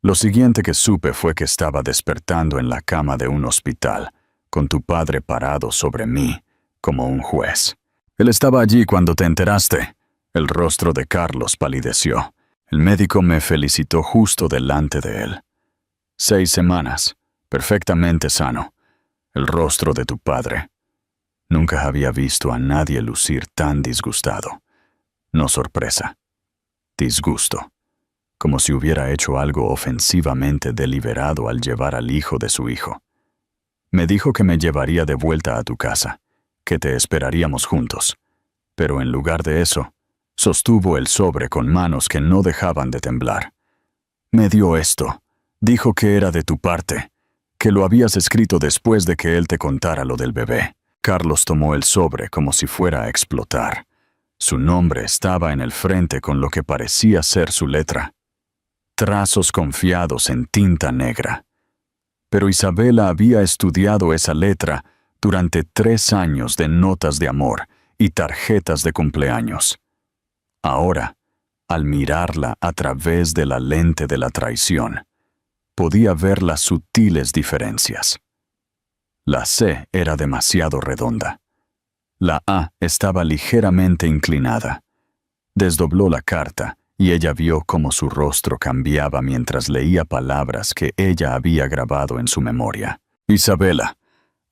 Lo siguiente que supe fue que estaba despertando en la cama de un hospital, con tu padre parado sobre mí, como un juez. Él estaba allí cuando te enteraste. El rostro de Carlos palideció. El médico me felicitó justo delante de él. 6 semanas, perfectamente sano. El rostro de tu padre. Nunca había visto a nadie lucir tan disgustado. No sorpresa. Disgusto. Como si hubiera hecho algo ofensivamente deliberado al llevar al hijo de su hijo. Me dijo que me llevaría de vuelta a tu casa, que te esperaríamos juntos. Pero en lugar de eso, sostuvo el sobre con manos que no dejaban de temblar. Me dio esto. Dijo que era de tu parte, que lo habías escrito después de que él te contara lo del bebé. Carlos tomó el sobre como si fuera a explotar. Su nombre estaba en el frente con lo que parecía ser su letra. Trazos confiados en tinta negra. Pero Isabela había estudiado esa letra durante 3 años de notas de amor y tarjetas de cumpleaños. Ahora, al mirarla a través de la lente de la traición, podía ver las sutiles diferencias. La C era demasiado redonda. La A estaba ligeramente inclinada. Desdobló la carta y ella vio cómo su rostro cambiaba mientras leía palabras que ella había grabado en su memoria. Isabela,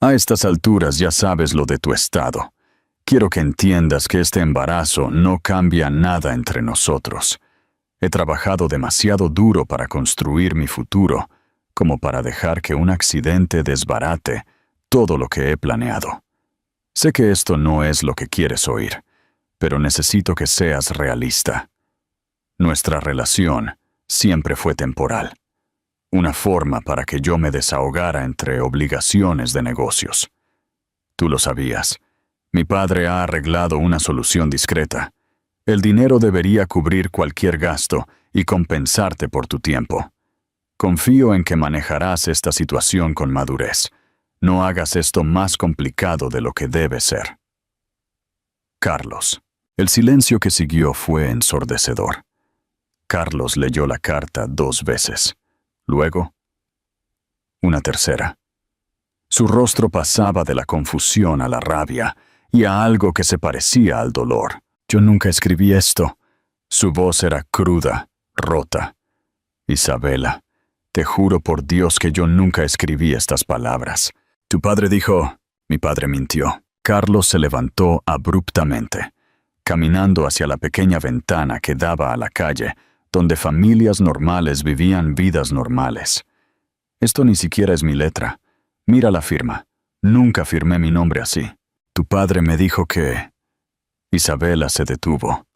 a estas alturas ya sabes lo de tu estado. Quiero que entiendas que este embarazo no cambia nada entre nosotros. He trabajado demasiado duro para construir mi futuro, como para dejar que un accidente desbarate todo lo que he planeado. Sé que esto no es lo que quieres oír, pero necesito que seas realista. Nuestra relación siempre fue temporal. Una forma para que yo me desahogara entre obligaciones de negocios. Tú lo sabías. Mi padre ha arreglado una solución discreta. El dinero debería cubrir cualquier gasto y compensarte por tu tiempo. Confío en que manejarás esta situación con madurez. No hagas esto más complicado de lo que debe ser. Carlos. El silencio que siguió fue ensordecedor. Carlos leyó la carta 2 veces. Luego, una tercera. Su rostro pasaba de la confusión a la rabia y a algo que se parecía al dolor. Yo nunca escribí esto. Su voz era cruda, rota. Isabela, te juro por Dios que yo nunca escribí estas palabras. Tu padre dijo... Mi padre mintió. Carlos se levantó abruptamente, caminando hacia la pequeña ventana que daba a la calle, donde familias normales vivían vidas normales. Esto ni siquiera es mi letra. Mira la firma. Nunca firmé mi nombre así. Tu padre me dijo que... Isabela se detuvo.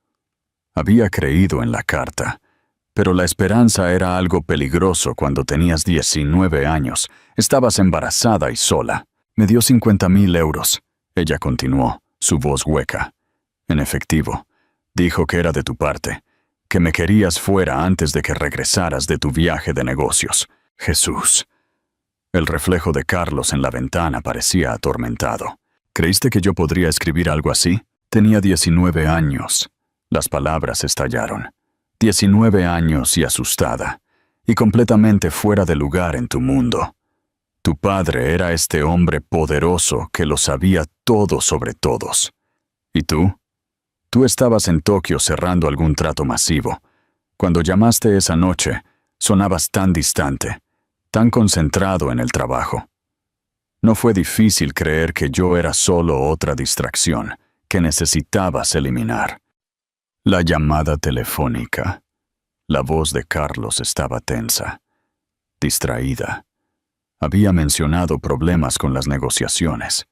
Había creído en la carta, pero la esperanza era algo peligroso cuando tenías 19 años. Estabas embarazada y sola. Me dio 50,000 euros. Ella continuó, su voz hueca. En efectivo, dijo que era de tu parte, que me querías fuera antes de que regresaras de tu viaje de negocios. Jesús. El reflejo de Carlos en la ventana parecía atormentado. ¿Creíste que yo podría escribir algo así? Tenía 19 años. Las palabras estallaron. 19 años y asustada, y completamente fuera de lugar en tu mundo. Tu padre era este hombre poderoso que lo sabía todo sobre todos. ¿Y tú? Tú estabas en Tokio cerrando algún trato masivo. Cuando llamaste esa noche, sonabas tan distante, tan concentrado en el trabajo. No fue difícil creer que yo era solo otra distracción que necesitabas eliminar. La llamada telefónica. La voz de Carlos estaba tensa, distraída. Había mencionado problemas con las negociaciones.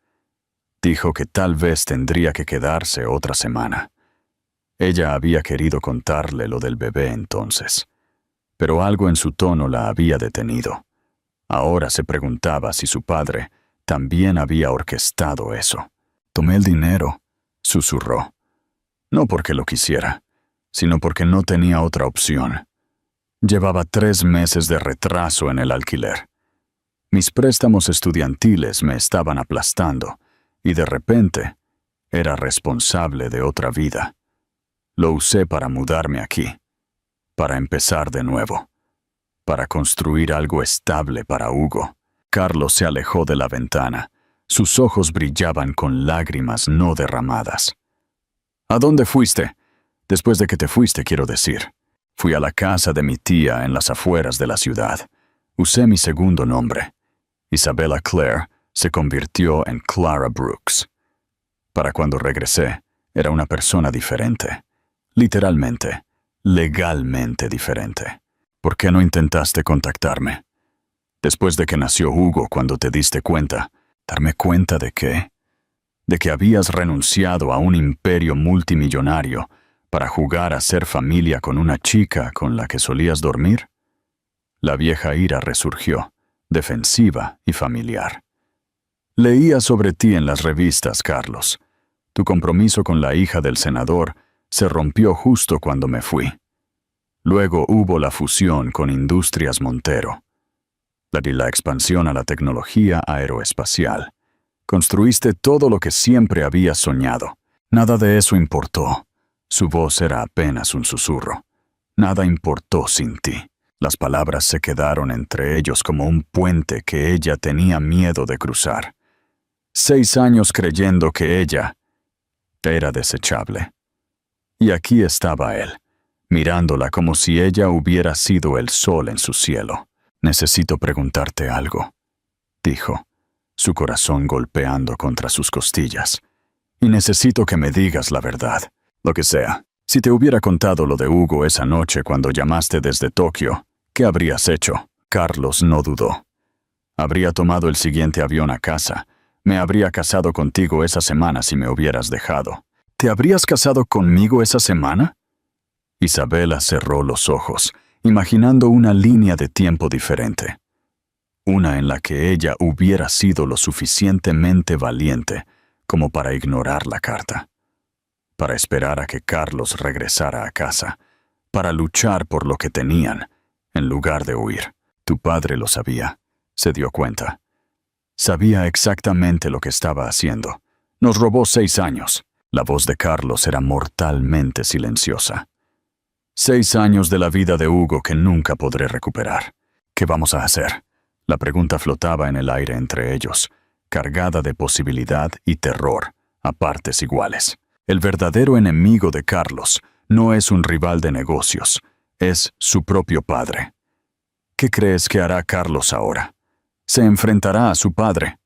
Dijo que tal vez tendría que quedarse otra semana. Ella había querido contarle lo del bebé entonces, pero algo en su tono la había detenido. Ahora se preguntaba si su padre también había orquestado eso. Tomé el dinero, susurró. No porque lo quisiera, sino porque no tenía otra opción. Llevaba 3 meses de retraso en el alquiler. Mis préstamos estudiantiles me estaban aplastando y de repente era responsable de otra vida. Lo usé para mudarme aquí, para empezar de nuevo, para construir algo estable para Hugo. Carlos se alejó de la ventana. Sus ojos brillaban con lágrimas no derramadas. ¿A dónde fuiste? Después de que te fuiste, quiero decir. Fui a la casa de mi tía en las afueras de la ciudad. Usé mi segundo nombre. Isabella Clare se convirtió en Clara Brooks. Para cuando regresé, era una persona diferente. Literalmente, legalmente diferente. ¿Por qué no intentaste contactarme? Después de que nació Hugo, cuando te diste cuenta, ¿darme cuenta de qué? De que habías renunciado a un imperio multimillonario para jugar a ser familia con una chica con la que solías dormir. La vieja ira resurgió, defensiva y familiar. Leía sobre ti en las revistas, Carlos. Tu compromiso con la hija del senador se rompió justo cuando me fui. Luego hubo la fusión con Industrias Montero. La expansión a la tecnología aeroespacial. Construiste todo lo que siempre habías soñado. Nada de eso importó. Su voz era apenas un susurro. Nada importó sin ti. Las palabras se quedaron entre ellos como un puente que ella tenía miedo de cruzar. 6 años creyendo que ella era desechable. Y aquí estaba él, mirándola como si ella hubiera sido el sol en su cielo. «Necesito preguntarte algo», dijo, su corazón golpeando contra sus costillas. «Y necesito que me digas la verdad, lo que sea. Si te hubiera contado lo de Hugo esa noche cuando llamaste desde Tokio, ¿qué habrías hecho?» Carlos no dudó. «Habría tomado el siguiente avión a casa. Me habría casado contigo esa semana si me hubieras dejado». «¿Te habrías casado conmigo esa semana?» Isabella cerró los ojos, imaginando una línea de tiempo diferente. Una en la que ella hubiera sido lo suficientemente valiente como para ignorar la carta, para esperar a que Carlos regresara a casa, para luchar por lo que tenían, en lugar de huir. Tu padre lo sabía, se dio cuenta. Sabía exactamente lo que estaba haciendo. Nos robó 6 años. La voz de Carlos era mortalmente silenciosa. 6 años de la vida de Hugo que nunca podré recuperar. ¿Qué vamos a hacer? La pregunta flotaba en el aire entre ellos, cargada de posibilidad y terror, a partes iguales. El verdadero enemigo de Carlos no es un rival de negocios, es su propio padre. ¿Qué crees que hará Carlos ahora? Se enfrentará a su padre.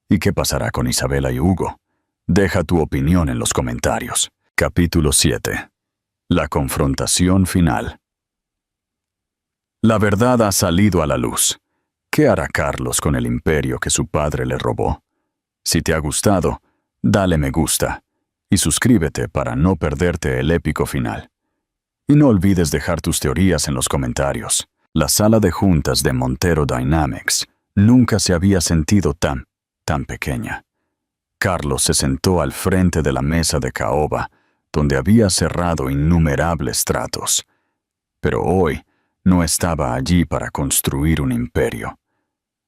¿Y qué pasará con Isabella y Hugo? Deja tu opinión en los comentarios. Capítulo 7. La confrontación final. La verdad ha salido a la luz. ¿Qué hará Carlos con el imperio que su padre le robó? Si te ha gustado, dale me gusta y suscríbete para no perderte el épico final. Y no olvides dejar tus teorías en los comentarios. La sala de juntas de Montero Dynamics nunca se había sentido tan pequeña. Carlos se sentó al frente de la mesa de caoba, donde había cerrado innumerables tratos. Pero hoy no estaba allí para construir un imperio.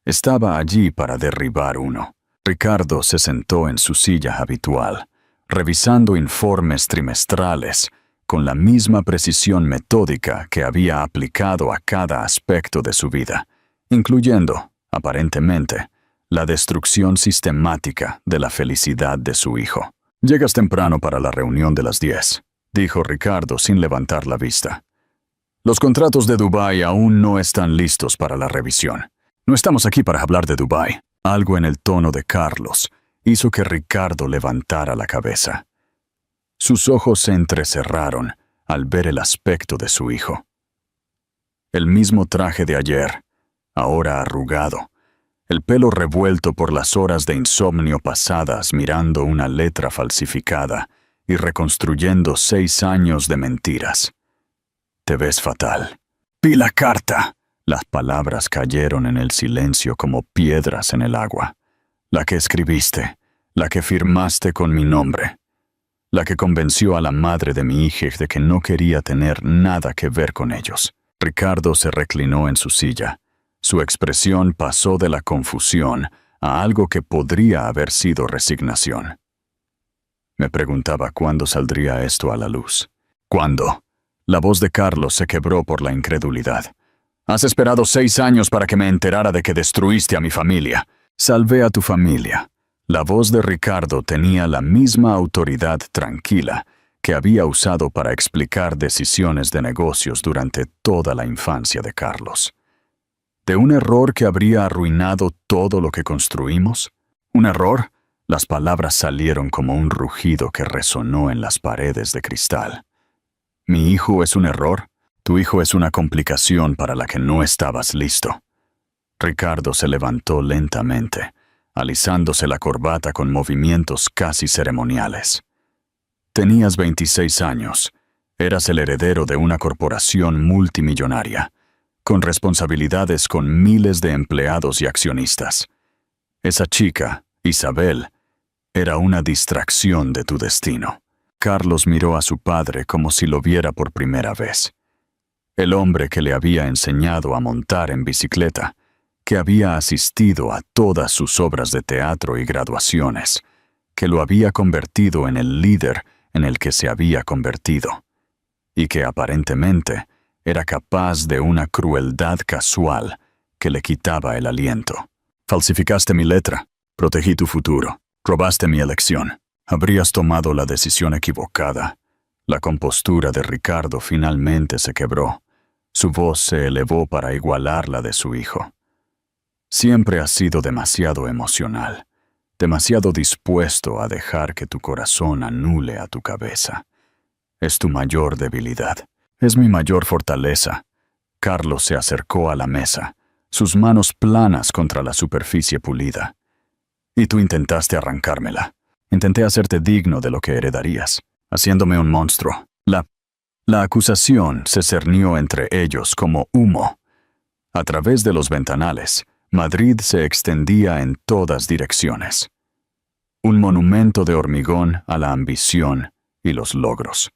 Estaba allí para derribar uno. Ricardo se sentó en su silla habitual, revisando informes trimestrales con la misma precisión metódica que había aplicado a cada aspecto de su vida, incluyendo, aparentemente, la destrucción sistemática de la felicidad de su hijo. «Llegas temprano para la reunión de las 10», dijo Ricardo sin levantar la vista. «Los contratos de Dubái aún no están listos para la revisión. No estamos aquí para hablar de Dubái». Algo en el tono de Carlos hizo que Ricardo levantara la cabeza. Sus ojos se entrecerraron al ver el aspecto de su hijo. El mismo traje de ayer, ahora arrugado, el pelo revuelto por las horas de insomnio pasadas mirando una letra falsificada y reconstruyendo 6 años de mentiras. «Te ves fatal». «Vi la carta». Las palabras cayeron en el silencio como piedras en el agua. «La que escribiste, la que firmaste con mi nombre». la que convenció a la madre de mi hija de que no quería tener nada que ver con ellos. Ricardo se reclinó en su silla. Su expresión pasó de la confusión a algo que podría haber sido resignación. Me preguntaba cuándo saldría esto a la luz. ¿Cuándo? La voz de Carlos se quebró por la incredulidad. Has esperado 6 años para que me enterara de que destruiste a mi familia. Salvé a tu familia. La voz de Ricardo tenía la misma autoridad tranquila que había usado para explicar decisiones de negocios durante toda la infancia de Carlos. ¿De un error que habría arruinado todo lo que construimos? ¿Un error? Las palabras salieron como un rugido que resonó en las paredes de cristal. ¿Mi hijo es un error? Tu hijo es una complicación para la que no estabas listo. Ricardo se levantó lentamente, alisándose la corbata con movimientos casi ceremoniales. Tenías 26 años. Eras el heredero de una corporación multimillonaria, con responsabilidades con miles de empleados y accionistas. Esa chica, Isabel, era una distracción de tu destino. Carlos miró a su padre como si lo viera por primera vez. El hombre que le había enseñado a montar en bicicleta, que había asistido a todas sus obras de teatro y graduaciones, que lo había convertido en el líder en el que se había convertido, y que aparentemente era capaz de una crueldad casual que le quitaba el aliento. Falsificaste mi letra, protegí tu futuro, robaste mi elección. Habrías tomado la decisión equivocada. La compostura de Ricardo finalmente se quebró. Su voz se elevó para igualar la de su hijo. Siempre has sido demasiado emocional, demasiado dispuesto a dejar que tu corazón anule a tu cabeza. Es tu mayor debilidad. Es mi mayor fortaleza. Carlos se acercó a la mesa, sus manos planas contra la superficie pulida. Y tú intentaste arrancármela. Intenté hacerte digno de lo que heredarías, haciéndome un monstruo. La acusación se cernió entre ellos como humo. A través de los ventanales, Madrid se extendía en todas direcciones. Un monumento de hormigón a la ambición y los logros.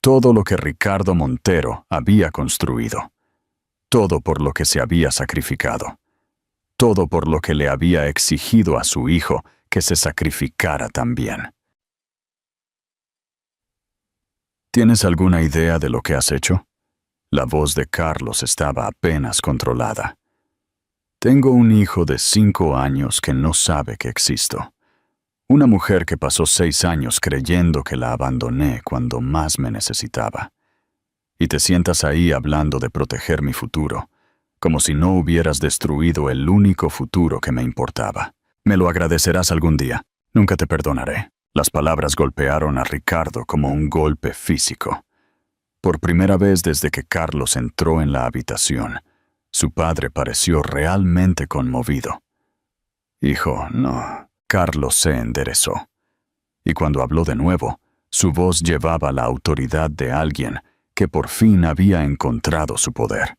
Todo lo que Ricardo Montero había construido. Todo por lo que se había sacrificado. Todo por lo que le había exigido a su hijo que se sacrificara también. ¿Tienes alguna idea de lo que has hecho? La voz de Carlos estaba apenas controlada. Tengo un hijo de 5 años que no sabe que existo. Una mujer que pasó 6 años creyendo que la abandoné cuando más me necesitaba. Y te sientas ahí hablando de proteger mi futuro, como si no hubieras destruido el único futuro que me importaba. Me lo agradecerás algún día. Nunca te perdonaré. Las palabras golpearon a Ricardo como un golpe físico. Por primera vez desde que Carlos entró en la habitación, su padre pareció realmente conmovido. Hijo, no. Carlos se enderezó. Y cuando habló de nuevo, su voz llevaba la autoridad de alguien que por fin había encontrado su poder.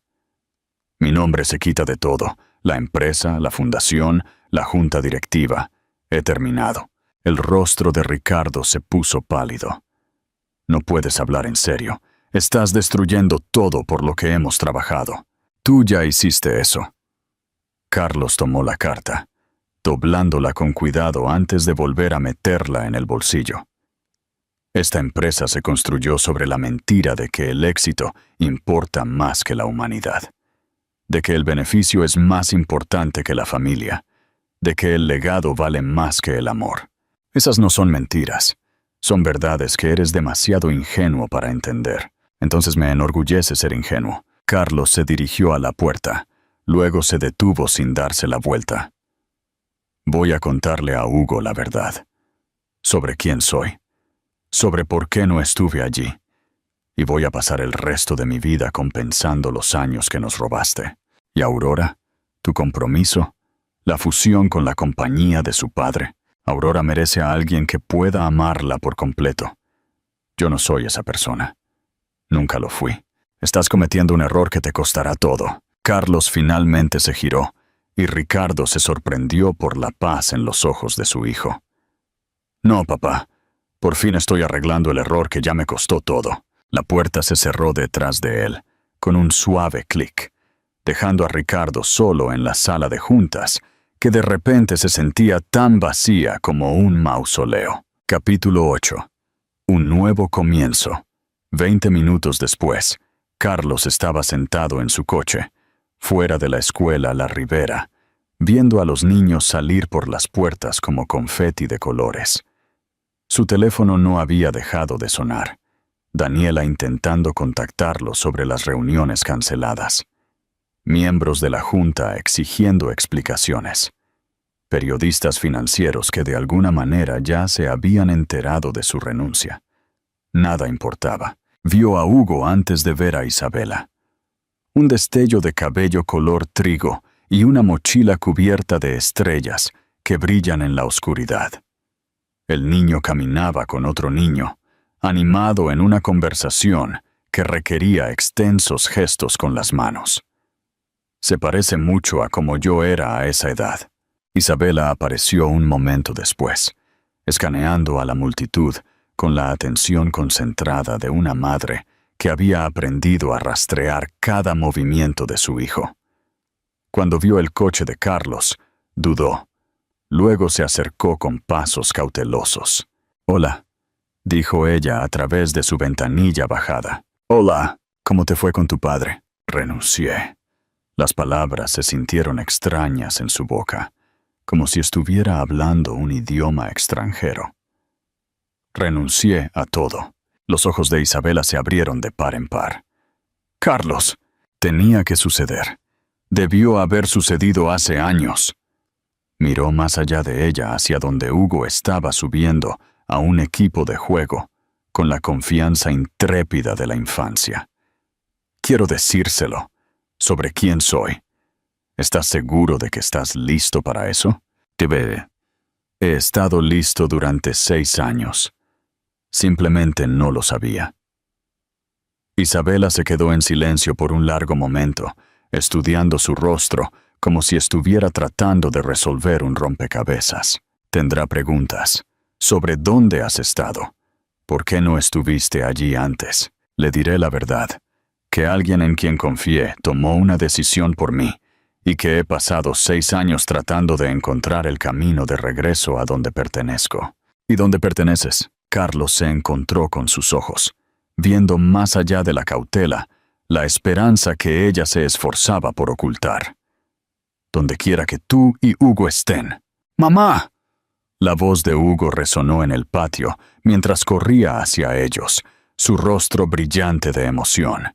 Mi nombre se quita de todo. La empresa, la fundación, la junta directiva. He terminado. El rostro de Ricardo se puso pálido. No puedes hablar en serio. Estás destruyendo todo por lo que hemos trabajado. Tú ya hiciste eso. Carlos tomó la carta, doblándola con cuidado antes de volver a meterla en el bolsillo. Esta empresa se construyó sobre la mentira de que el éxito importa más que la humanidad, de que el beneficio es más importante que la familia, de que el legado vale más que el amor. Esas no son mentiras, son verdades que eres demasiado ingenuo para entender. Entonces me enorgullece ser ingenuo. Carlos se dirigió a la puerta, luego se detuvo sin darse la vuelta. Voy a contarle a Hugo la verdad. Sobre quién soy. Sobre por qué no estuve allí. Y voy a pasar el resto de mi vida compensando los años que nos robaste. Y Aurora, tu compromiso, la fusión con la compañía de su padre. Aurora merece a alguien que pueda amarla por completo. Yo no soy esa persona. Nunca lo fui. Estás cometiendo un error que te costará todo. Carlos finalmente se giró, y Ricardo se sorprendió por la paz en los ojos de su hijo. No, papá, Por fin estoy arreglando el error que ya me costó todo. La puerta se cerró detrás de él, con un suave clic, dejando a Ricardo solo en la sala de juntas, que de repente se sentía tan vacía como un mausoleo. Capítulo 8. Un nuevo comienzo. 20 minutos después, Carlos estaba sentado en su coche, fuera de la escuela La Ribera, viendo a los niños salir por las puertas como confeti de colores. Su teléfono no había dejado de sonar. Daniela intentando contactarlo sobre las reuniones canceladas. Miembros de la junta exigiendo explicaciones. Periodistas financieros que de alguna manera ya se habían enterado de su renuncia. Nada importaba. Vio a Hugo antes de ver a Isabela. Un destello de cabello color trigo y una mochila cubierta de estrellas que brillan en la oscuridad. El niño caminaba con otro niño, animado en una conversación que requería extensos gestos con las manos. Se parece mucho a como yo era a esa edad. Isabela apareció un momento después, escaneando a la multitud con la atención concentrada de una madre que había aprendido a rastrear cada movimiento de su hijo. Cuando vio el coche de Carlos, dudó. Luego se acercó con pasos cautelosos. «Hola», dijo ella a través de su ventanilla bajada. «Hola, ¿cómo te fue con tu padre?» «Renuncié». Las palabras se sintieron extrañas en su boca, como si estuviera hablando un idioma extranjero. «Renuncié a todo». Los ojos de Isabela se abrieron de par en par. «Carlos, tenía que suceder. Debió haber sucedido hace años». Miró más allá de ella hacia donde Hugo estaba subiendo a un equipo de juego, con la confianza intrépida de la infancia. «Quiero decírselo, sobre quién soy. ¿Estás seguro de que estás listo para eso?» He estado listo durante 6 años. Simplemente no lo sabía». Isabela se quedó en silencio por un largo momento, estudiando su rostro, como si estuviera tratando de resolver un rompecabezas. Tendrá preguntas. ¿Sobre dónde has estado? ¿Por qué no estuviste allí antes? Le diré la verdad, que alguien en quien confié tomó una decisión por mí, y que he pasado 6 años tratando de encontrar el camino de regreso a donde pertenezco. ¿Y dónde perteneces? Carlos se encontró con sus ojos, viendo más allá de la cautela, la esperanza que ella se esforzaba por ocultar. «Donde quiera que tú y Hugo estén». «¡Mamá!». La voz de Hugo resonó en el patio mientras corría hacia ellos, su rostro brillante de emoción.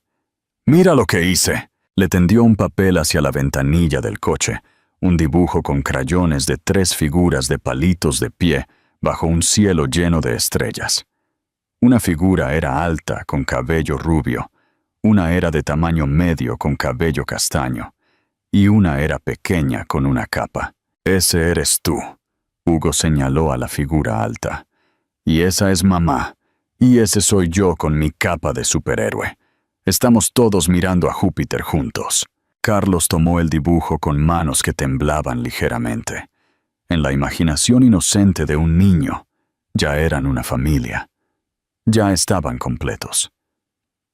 «¡Mira lo que hice!». Le tendió un papel hacia la ventanilla del coche, un dibujo con crayones de 3 figuras de palitos de pie bajo un cielo lleno de estrellas. Una figura era alta con cabello rubio, una era de tamaño medio con cabello castaño, y una era pequeña con una capa. «Ese eres tú», Hugo señaló a la figura alta. «Y esa es mamá, y ese soy yo con mi capa de superhéroe. Estamos todos mirando a Júpiter juntos». Carlos tomó el dibujo con manos que temblaban ligeramente. En la imaginación inocente de un niño, ya eran una familia. Ya estaban completos.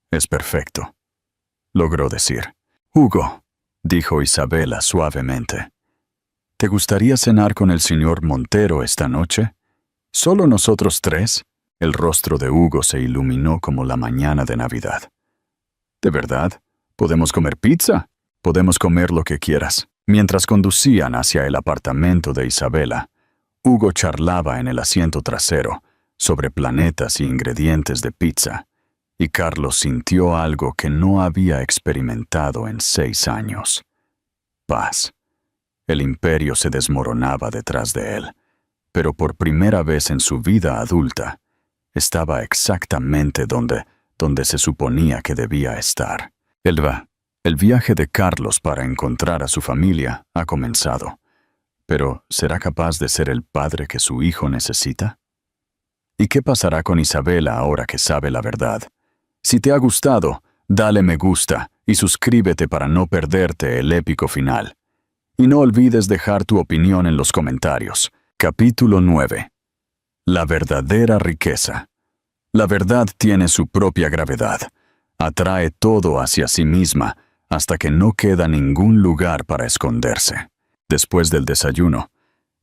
«Es perfecto», logró decir. «Hugo», dijo Isabela suavemente, «¿te gustaría cenar con el señor Montero esta noche? ¿Solo nosotros 3? El rostro de Hugo se iluminó como la mañana de Navidad. «¿De verdad? ¿Podemos comer pizza?» «Podemos comer lo que quieras». Mientras conducían hacia el apartamento de Isabela, Hugo charlaba en el asiento trasero sobre planetas y ingredientes de pizza, y Carlos sintió algo que no había experimentado en 6 años. Paz. El imperio se desmoronaba detrás de él, pero por primera vez en su vida adulta, estaba exactamente donde se suponía que debía estar. El viaje de Carlos para encontrar a su familia ha comenzado, pero ¿será capaz de ser el padre que su hijo necesita? ¿Y qué pasará con Isabela ahora que sabe la verdad? Si te ha gustado, dale me gusta y suscríbete para no perderte el épico final. Y no olvides dejar tu opinión en los comentarios. Capítulo 9. La verdadera riqueza. La verdad tiene su propia gravedad. Atrae todo hacia sí misma hasta que no queda ningún lugar para esconderse. Después del desayuno,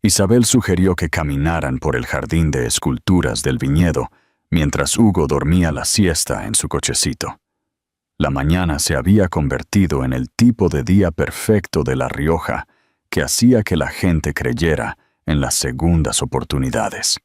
Isabel sugirió que caminaran por el jardín de esculturas del viñedo mientras Hugo dormía la siesta en su cochecito. La mañana se había convertido en el tipo de día perfecto de La Rioja que hacía que la gente creyera en las segundas oportunidades.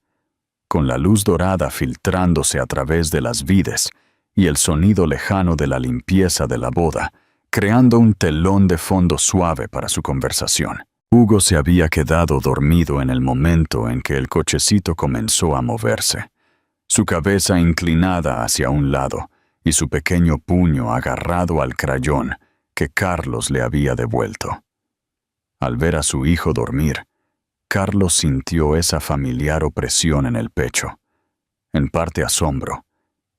Con la luz dorada filtrándose a través de las vides y el sonido lejano de la limpieza de la boda, creando un telón de fondo suave para su conversación. Hugo se había quedado dormido en el momento en que el cochecito comenzó a moverse, su cabeza inclinada hacia un lado y su pequeño puño agarrado al crayón que Carlos le había devuelto. Al ver a su hijo dormir, Carlos sintió esa familiar opresión en el pecho, en parte asombro,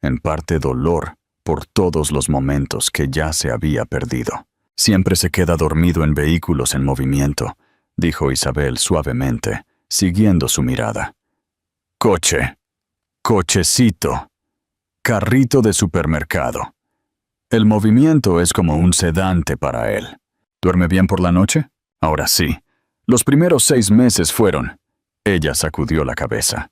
en parte dolor por todos los momentos que ya se había perdido. Siempre se queda dormido en vehículos en movimiento, dijo Isabel suavemente, siguiendo su mirada. Coche, cochecito, carrito de supermercado. El movimiento es como un sedante para él. ¿Duerme bien por la noche? Ahora sí. Los primeros 6 meses fueron. Ella sacudió la cabeza.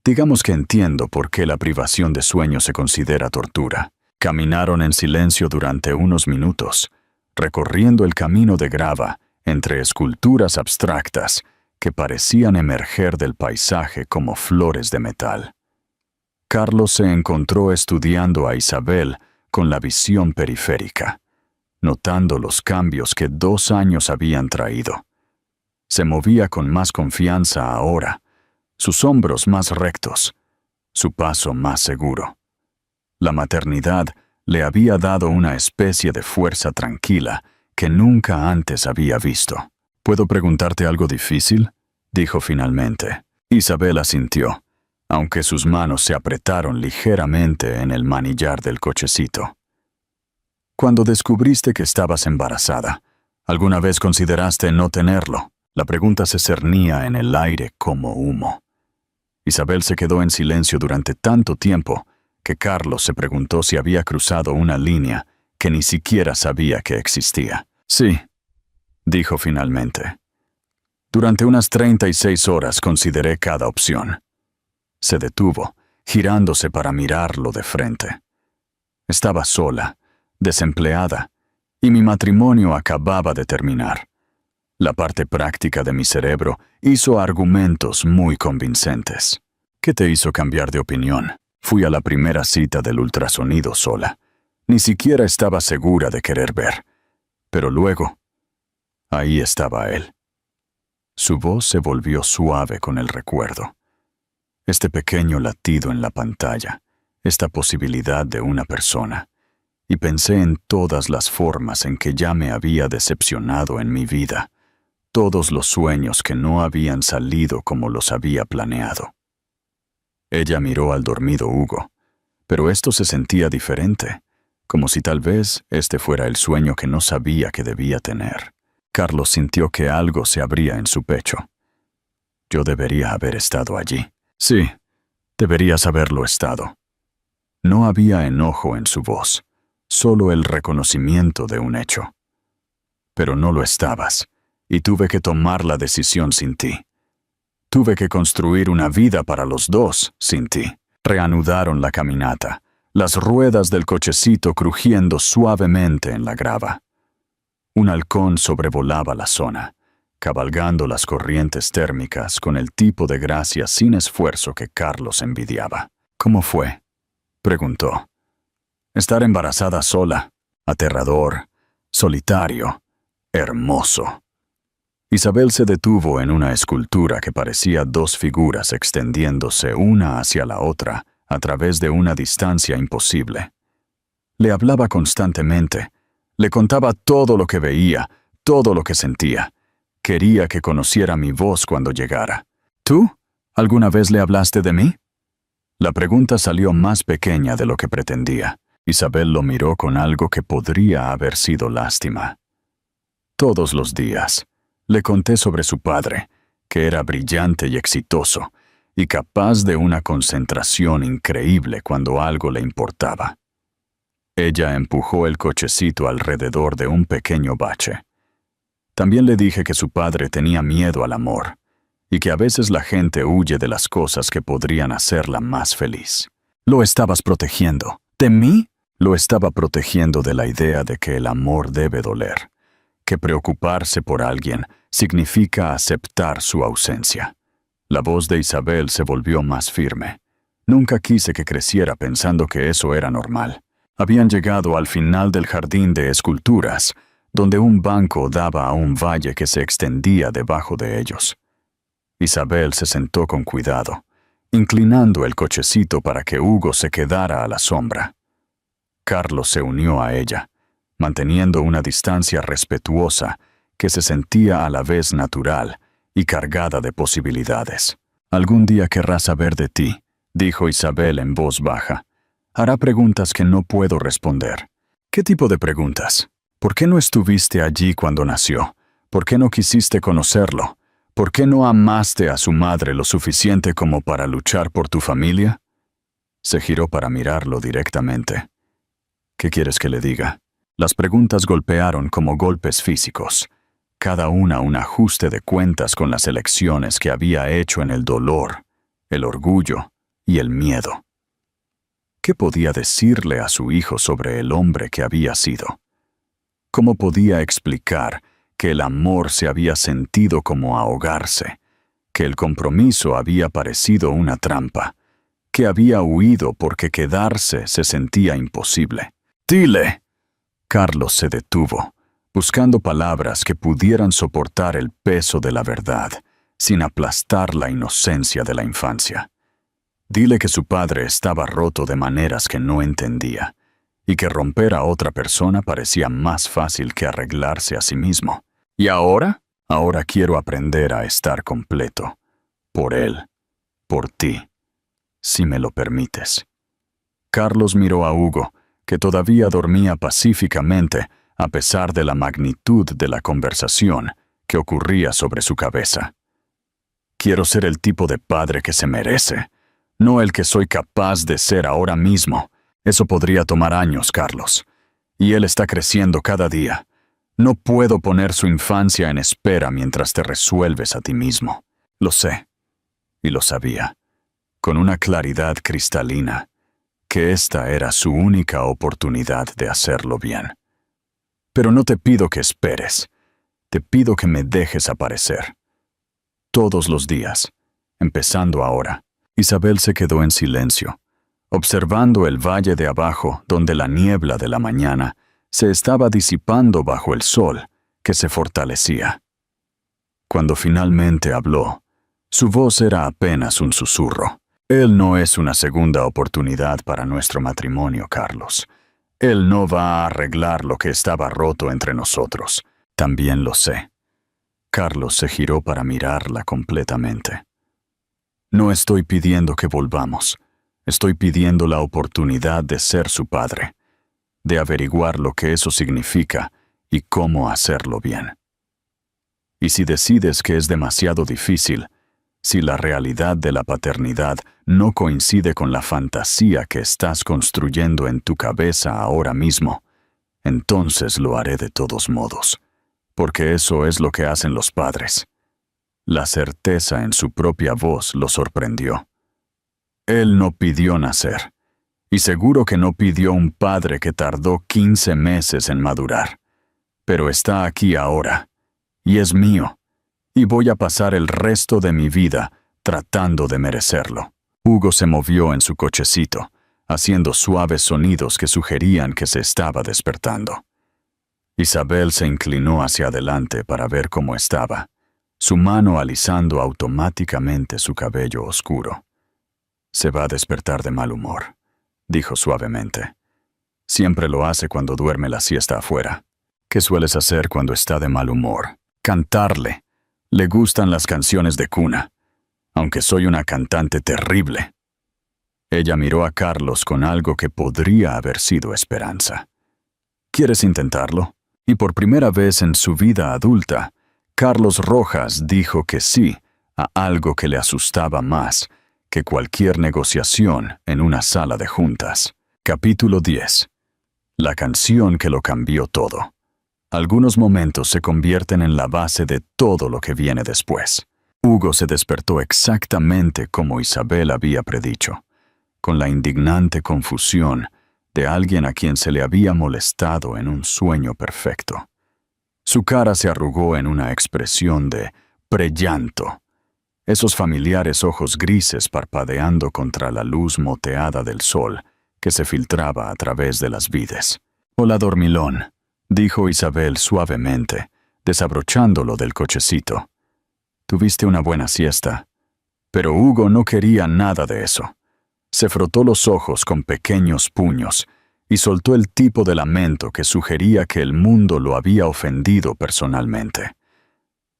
Digamos que entiendo por qué la privación de sueño se considera tortura. Caminaron en silencio durante unos minutos, recorriendo el camino de grava entre esculturas abstractas que parecían emerger del paisaje como flores de metal. Carlos se encontró estudiando a Isabel con la visión periférica, notando los cambios que 2 años habían traído. Se movía con más confianza ahora, sus hombros más rectos, su paso más seguro. La maternidad le había dado una especie de fuerza tranquila que nunca antes había visto. ¿Puedo preguntarte algo difícil?, dijo finalmente. Isabel asintió, aunque sus manos se apretaron ligeramente en el manillar del cochecito. Cuando descubriste que estabas embarazada, ¿alguna vez consideraste no tenerlo? La pregunta se cernía en el aire como humo. Isabel se quedó en silencio durante tanto tiempo que Carlos se preguntó si había cruzado una línea que ni siquiera sabía que existía. Sí, dijo finalmente. Durante unas 36 horas consideré cada opción. Se detuvo, girándose para mirarlo de frente. Estaba sola, desempleada, y mi matrimonio acababa de terminar. La parte práctica de mi cerebro hizo argumentos muy convincentes. ¿Qué te hizo cambiar de opinión? Fui a la primera cita del ultrasonido sola. Ni siquiera estaba segura de querer ver. Pero luego, ahí estaba él. Su voz se volvió suave con el recuerdo. Este pequeño latido en la pantalla, esta posibilidad de una persona. Y pensé en todas las formas en que ya me había decepcionado en mi vida, todos los sueños que no habían salido como los había planeado. Ella miró al dormido Hugo, pero esto se sentía diferente, como si tal vez este fuera el sueño que no sabía que debía tener. Carlos sintió que algo se abría en su pecho. Yo debería haber estado allí. Sí, deberías haberlo estado. No había enojo en su voz, solo el reconocimiento de un hecho. Pero no lo estabas, y tuve que tomar la decisión sin ti. Tuve que construir una vida para los dos sin ti. Reanudaron la caminata, las ruedas del cochecito crujiendo suavemente en la grava. Un halcón sobrevolaba la zona, cabalgando las corrientes térmicas con el tipo de gracia sin esfuerzo que Carlos envidiaba. ¿Cómo fue?, preguntó. Estar embarazada sola, aterrador, solitario, hermoso. Isabel se detuvo en una escultura que parecía 2 figuras extendiéndose una hacia la otra a través de una distancia imposible. Le hablaba constantemente, le contaba todo lo que veía, todo lo que sentía. Quería que conociera mi voz cuando llegara. ¿Tú? ¿Alguna vez le hablaste de mí? La pregunta salió más pequeña de lo que pretendía. Isabel lo miró con algo que podría haber sido lástima. Todos los días le conté sobre su padre, que era brillante y exitoso, y capaz de una concentración increíble cuando algo le importaba. Ella empujó el cochecito alrededor de un pequeño bache. También le dije que su padre tenía miedo al amor, y que a veces la gente huye de las cosas que podrían hacerla más feliz. Lo estabas protegiendo. ¿De mí? Lo estaba protegiendo de la idea de que el amor debe doler, que preocuparse por alguien significa aceptar su ausencia. La voz de Isabel se volvió más firme. Nunca quise que creciera pensando que eso era normal. Habían llegado al final del jardín de esculturas, donde un banco daba a un valle que se extendía debajo de ellos. Isabel se sentó con cuidado, inclinando el cochecito para que Hugo se quedara a la sombra. Carlos se unió a ella, manteniendo una distancia respetuosa que se sentía a la vez natural y cargada de posibilidades. «Algún día querrá saber de ti», dijo Isabel en voz baja. «Hará preguntas que no puedo responder». «¿Qué tipo de preguntas? ¿Por qué no estuviste allí cuando nació? ¿Por qué no quisiste conocerlo? ¿Por qué no amaste a su madre lo suficiente como para luchar por tu familia?» Se giró para mirarlo directamente. «¿Qué quieres que le diga?» Las preguntas golpearon como golpes físicos, cada una un ajuste de cuentas con las elecciones que había hecho en el dolor, el orgullo y el miedo. ¿Qué podía decirle a su hijo sobre el hombre que había sido? ¿Cómo podía explicar que el amor se había sentido como ahogarse, que el compromiso había parecido una trampa, que había huido porque quedarse se sentía imposible? «¡Dile!». Carlos se detuvo, buscando palabras que pudieran soportar el peso de la verdad, sin aplastar la inocencia de la infancia. «Dile que su padre estaba roto de maneras que no entendía, y que romper a otra persona parecía más fácil que arreglarse a sí mismo. ¿Y ahora? Ahora quiero aprender a estar completo. Por él. Por ti. Si me lo permites». Carlos miró a Hugo, que todavía dormía pacíficamente a pesar de la magnitud de la conversación que ocurría sobre su cabeza. «Quiero ser el tipo de padre que se merece, no el que soy capaz de ser ahora mismo. Eso podría tomar años, Carlos. Y él está creciendo cada día. No puedo poner su infancia en espera mientras te resuelves a ti mismo». Lo sé, y lo sabía, con una claridad cristalina, que esta era su única oportunidad de hacerlo bien. «Pero no te pido que esperes. Te pido que me dejes aparecer. Todos los días, empezando ahora». Isabel se quedó en silencio, observando el valle de abajo donde la niebla de la mañana se estaba disipando bajo el sol que se fortalecía. Cuando finalmente habló, su voz era apenas un susurro. «Él no es una segunda oportunidad para nuestro matrimonio, Carlos. Él no va a arreglar lo que estaba roto entre nosotros. También lo sé». Carlos se giró para mirarla completamente. «No estoy pidiendo que volvamos. Estoy pidiendo la oportunidad de ser su padre, de averiguar lo que eso significa y cómo hacerlo bien. Y si decides que es demasiado difícil, si la realidad de la paternidad no coincide con la fantasía que estás construyendo en tu cabeza ahora mismo, entonces lo haré de todos modos, porque eso es lo que hacen los padres». La certeza en su propia voz lo sorprendió. Él no pidió nacer, y seguro que no pidió un padre que tardó 15 meses en madurar. Pero está aquí ahora, y es mío, y voy a pasar el resto de mi vida tratando de merecerlo. Hugo se movió en su cochecito, haciendo suaves sonidos que sugerían que se estaba despertando. Isabel se inclinó hacia adelante para ver cómo estaba, su mano alisando automáticamente su cabello oscuro. «Se va a despertar de mal humor», dijo suavemente. «Siempre lo hace cuando duerme la siesta afuera». «¿Qué sueles hacer cuando está de mal humor?» «Cantarle. Le gustan las canciones de cuna, aunque soy una cantante terrible». Ella miró a Carlos con algo que podría haber sido esperanza. «¿Quieres intentarlo?» Y por primera vez en su vida adulta, Carlos Rojas dijo que sí a algo que le asustaba más que cualquier negociación en una sala de juntas. Capítulo 10. La canción que lo cambió todo. Algunos momentos se convierten en la base de todo lo que viene después. Hugo se despertó exactamente como Isabel había predicho, con la indignante confusión de alguien a quien se le había molestado en un sueño perfecto. Su cara se arrugó en una expresión de prellanto, esos familiares ojos grises parpadeando contra la luz moteada del sol que se filtraba a través de las vides. «Hola, dormilón», dijo Isabel suavemente, desabrochándolo del cochecito. «¿Tuviste una buena siesta?» Pero Hugo no quería nada de eso. Se frotó los ojos con pequeños puños y soltó el tipo de lamento que sugería que el mundo lo había ofendido personalmente.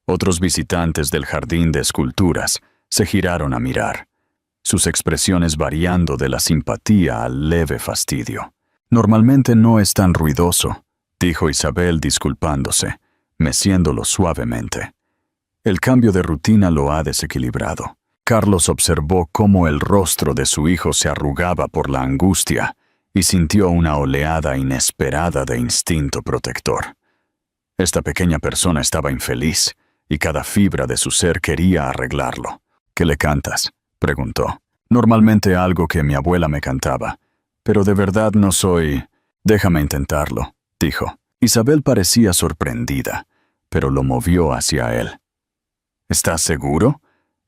Otros visitantes del jardín de esculturas se giraron a mirar, sus expresiones variando de la simpatía al leve fastidio. «Normalmente no es tan ruidoso», dijo Isabel disculpándose, meciéndolo suavemente. El cambio de rutina lo ha desequilibrado. Carlos observó cómo el rostro de su hijo se arrugaba por la angustia y sintió una oleada inesperada de instinto protector. Esta pequeña persona estaba infeliz y cada fibra de su ser quería arreglarlo. «¿Qué le cantas?», preguntó. «Normalmente algo que mi abuela me cantaba, pero de verdad no soy...» «Déjame intentarlo», dijo. Isabel parecía sorprendida, pero lo movió hacia él. «¿Estás seguro?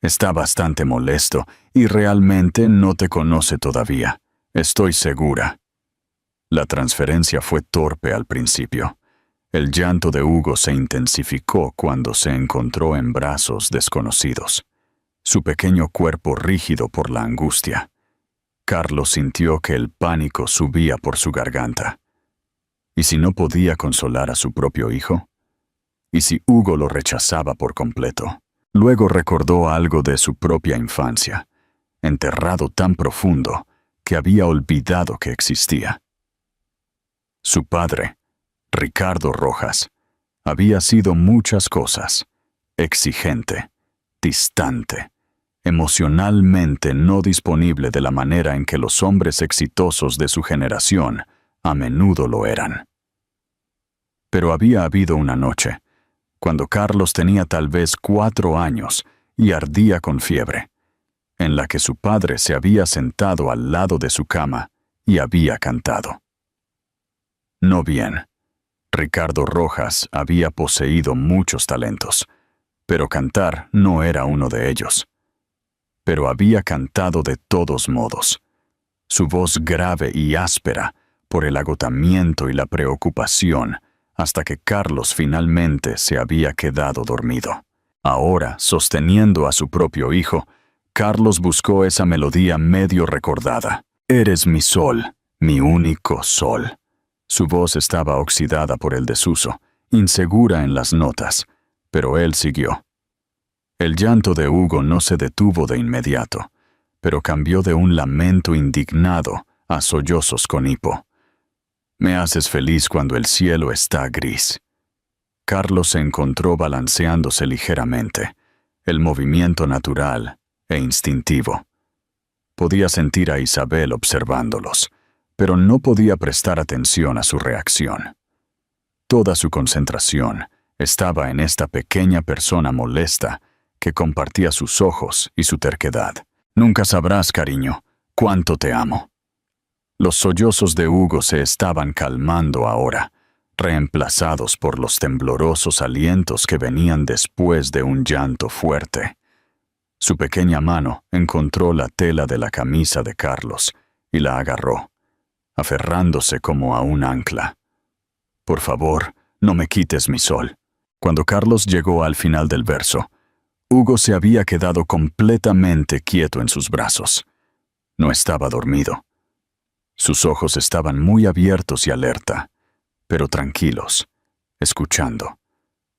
Está bastante molesto y realmente no te conoce todavía. Estoy segura». La transferencia fue torpe al principio. El llanto de Hugo se intensificó cuando se encontró en brazos desconocidos, su pequeño cuerpo rígido por la angustia. Carlos sintió que el pánico subía por su garganta. ¿Y si no podía consolar a su propio hijo? ¿Y si Hugo lo rechazaba por completo? Luego recordó algo de su propia infancia, enterrado tan profundo que había olvidado que existía. Su padre, Ricardo Rojas, había sido muchas cosas: exigente, distante, emocionalmente no disponible de la manera en que los hombres exitosos de su generación a menudo lo eran. Pero había habido una noche, cuando Carlos tenía tal vez 4 años y ardía con fiebre, en la que su padre se había sentado al lado de su cama y había cantado. No bien. Ricardo Rojas había poseído muchos talentos, pero cantar no era uno de ellos. Pero había cantado de todos modos. Su voz grave y áspera, por el agotamiento y la preocupación, hasta que Carlos finalmente se había quedado dormido. Ahora, sosteniendo a su propio hijo, Carlos buscó esa melodía medio recordada. «Eres mi sol, mi único sol». Su voz estaba oxidada por el desuso, insegura en las notas, pero él siguió. El llanto de Hugo no se detuvo de inmediato, pero cambió de un lamento indignado a sollozos con hipo. «Me haces feliz cuando el cielo está gris». Carlos se encontró balanceándose ligeramente, el movimiento natural e instintivo. Podía sentir a Isabel observándolos, pero no podía prestar atención a su reacción. Toda su concentración estaba en esta pequeña persona molesta que compartía sus ojos y su terquedad. «Nunca sabrás, cariño, cuánto te amo». Los sollozos de Hugo se estaban calmando ahora, reemplazados por los temblorosos alientos que venían después de un llanto fuerte. Su pequeña mano encontró la tela de la camisa de Carlos y la agarró, aferrándose como a un ancla. «Por favor, no me quites mi sol». Cuando Carlos llegó al final del verso, Hugo se había quedado completamente quieto en sus brazos. No estaba dormido. Sus ojos estaban muy abiertos y alerta, pero tranquilos, escuchando,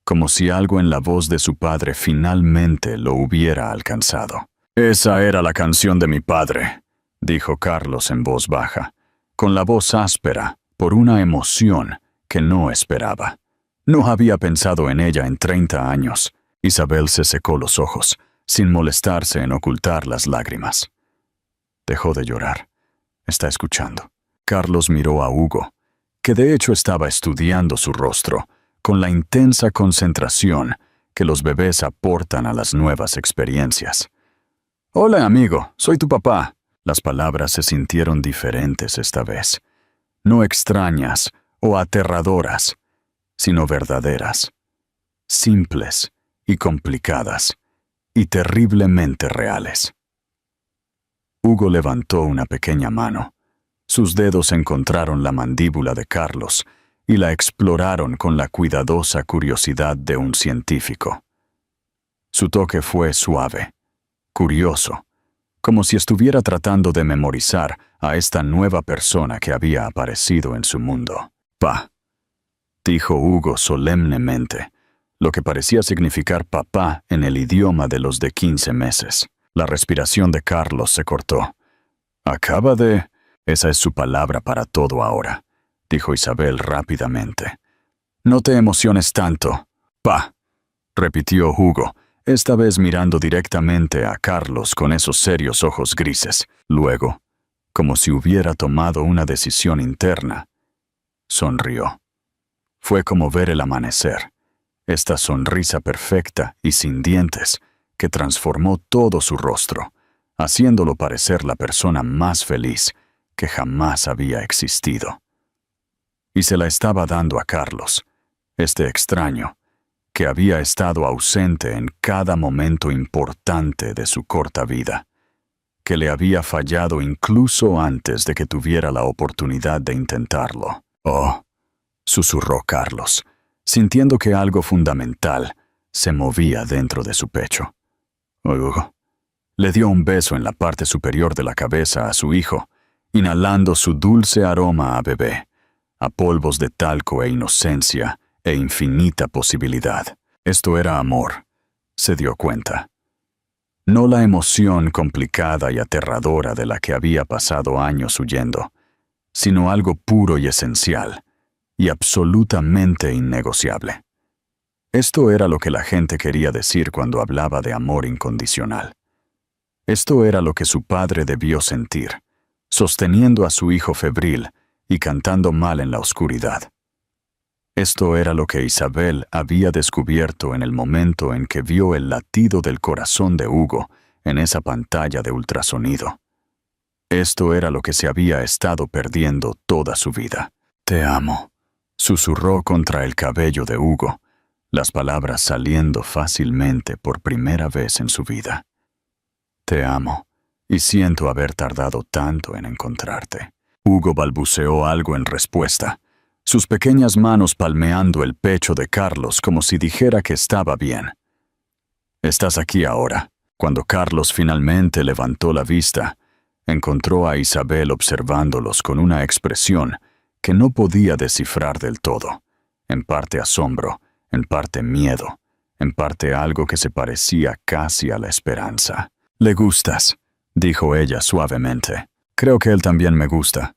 como si algo en la voz de su padre finalmente lo hubiera alcanzado. «Esa era la canción de mi padre», dijo Carlos en voz baja, con la voz áspera por una emoción que no esperaba. No había pensado en ella en 30 años. Isabel se secó los ojos, sin molestarse en ocultar las lágrimas. Dejó de llorar. Está escuchando. Carlos miró a Hugo, que de hecho estaba estudiando su rostro, con la intensa concentración que los bebés aportan a las nuevas experiencias. «Hola, amigo, soy tu papá». Las palabras se sintieron diferentes esta vez. No extrañas o aterradoras, sino verdaderas, simples y complicadas, y terriblemente reales. Hugo levantó una pequeña mano. Sus dedos encontraron la mandíbula de Carlos y la exploraron con la cuidadosa curiosidad de un científico. Su toque fue suave, curioso, como si estuviera tratando de memorizar a esta nueva persona que había aparecido en su mundo. «Pa», dijo Hugo solemnemente, lo que parecía significar papá en el idioma de los de 15 meses. La respiración de Carlos se cortó. «Acaba de...» «Esa es su palabra para todo ahora», dijo Isabel rápidamente. «No te emociones tanto, pa», repitió Hugo, esta vez mirando directamente a Carlos con esos serios ojos grises. Luego, como si hubiera tomado una decisión interna, sonrió. Fue como ver el amanecer, esta sonrisa perfecta y sin dientes que transformó todo su rostro, haciéndolo parecer la persona más feliz que jamás había existido. Y se la estaba dando a Carlos, este extraño, que había estado ausente en cada momento importante de su corta vida, que le había fallado incluso antes de que tuviera la oportunidad de intentarlo. «Oh», susurró Carlos, sintiendo que algo fundamental se movía dentro de su pecho. Hugo le dio un beso en la parte superior de la cabeza a su hijo, inhalando su dulce aroma a bebé, a polvos de talco e inocencia e infinita posibilidad. Esto era amor, se dio cuenta. No la emoción complicada y aterradora de la que había pasado años huyendo, sino algo puro y esencial, y absolutamente innegociable. Esto era lo que la gente quería decir cuando hablaba de amor incondicional. Esto era lo que su padre debió sentir, sosteniendo a su hijo febril y cantando mal en la oscuridad. Esto era lo que Isabel había descubierto en el momento en que vio el latido del corazón de Hugo en esa pantalla de ultrasonido. Esto era lo que se había estado perdiendo toda su vida. «Te amo», susurró contra el cabello de Hugo, las palabras saliendo fácilmente por primera vez en su vida. «Te amo, y siento haber tardado tanto en encontrarte». Hugo balbuceó algo en respuesta, sus pequeñas manos palmeando el pecho de Carlos como si dijera que estaba bien. «Estás aquí ahora». Cuando Carlos finalmente levantó la vista, encontró a Isabel observándolos con una expresión que no podía descifrar del todo, en parte asombro, en parte miedo, en parte algo que se parecía casi a la esperanza. «Le gustas», dijo ella suavemente. «Creo que él también me gusta».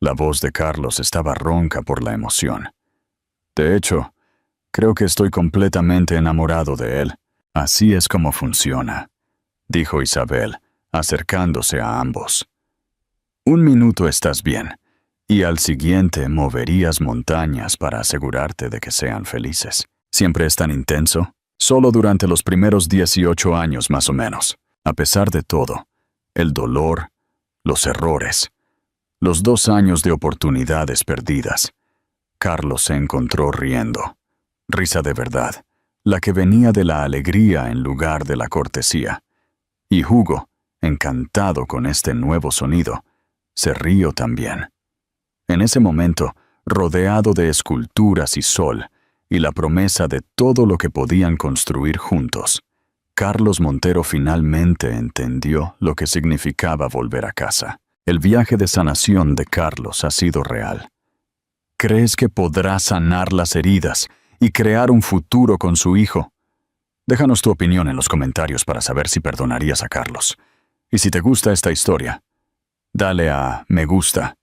La voz de Carlos estaba ronca por la emoción. «De hecho, creo que estoy completamente enamorado de él». «Así es como funciona», dijo Isabel, acercándose a ambos. «Un minuto estás bien, y al siguiente moverías montañas para asegurarte de que sean felices. ¿Siempre es tan intenso?» «Solo durante los primeros 18 años más o menos. A pesar de todo, el dolor, los errores, los 2 años de oportunidades perdidas». Carlos se encontró riendo. Risa de verdad, la que venía de la alegría en lugar de la cortesía. Y Hugo, encantado con este nuevo sonido, se rió también. En ese momento, rodeado de esculturas y sol, y la promesa de todo lo que podían construir juntos, Carlos Montero finalmente entendió lo que significaba volver a casa. El viaje de sanación de Carlos ha sido real. ¿Crees que podrá sanar las heridas y crear un futuro con su hijo? Déjanos tu opinión en los comentarios para saber si perdonarías a Carlos. Y si te gusta esta historia, dale a me gusta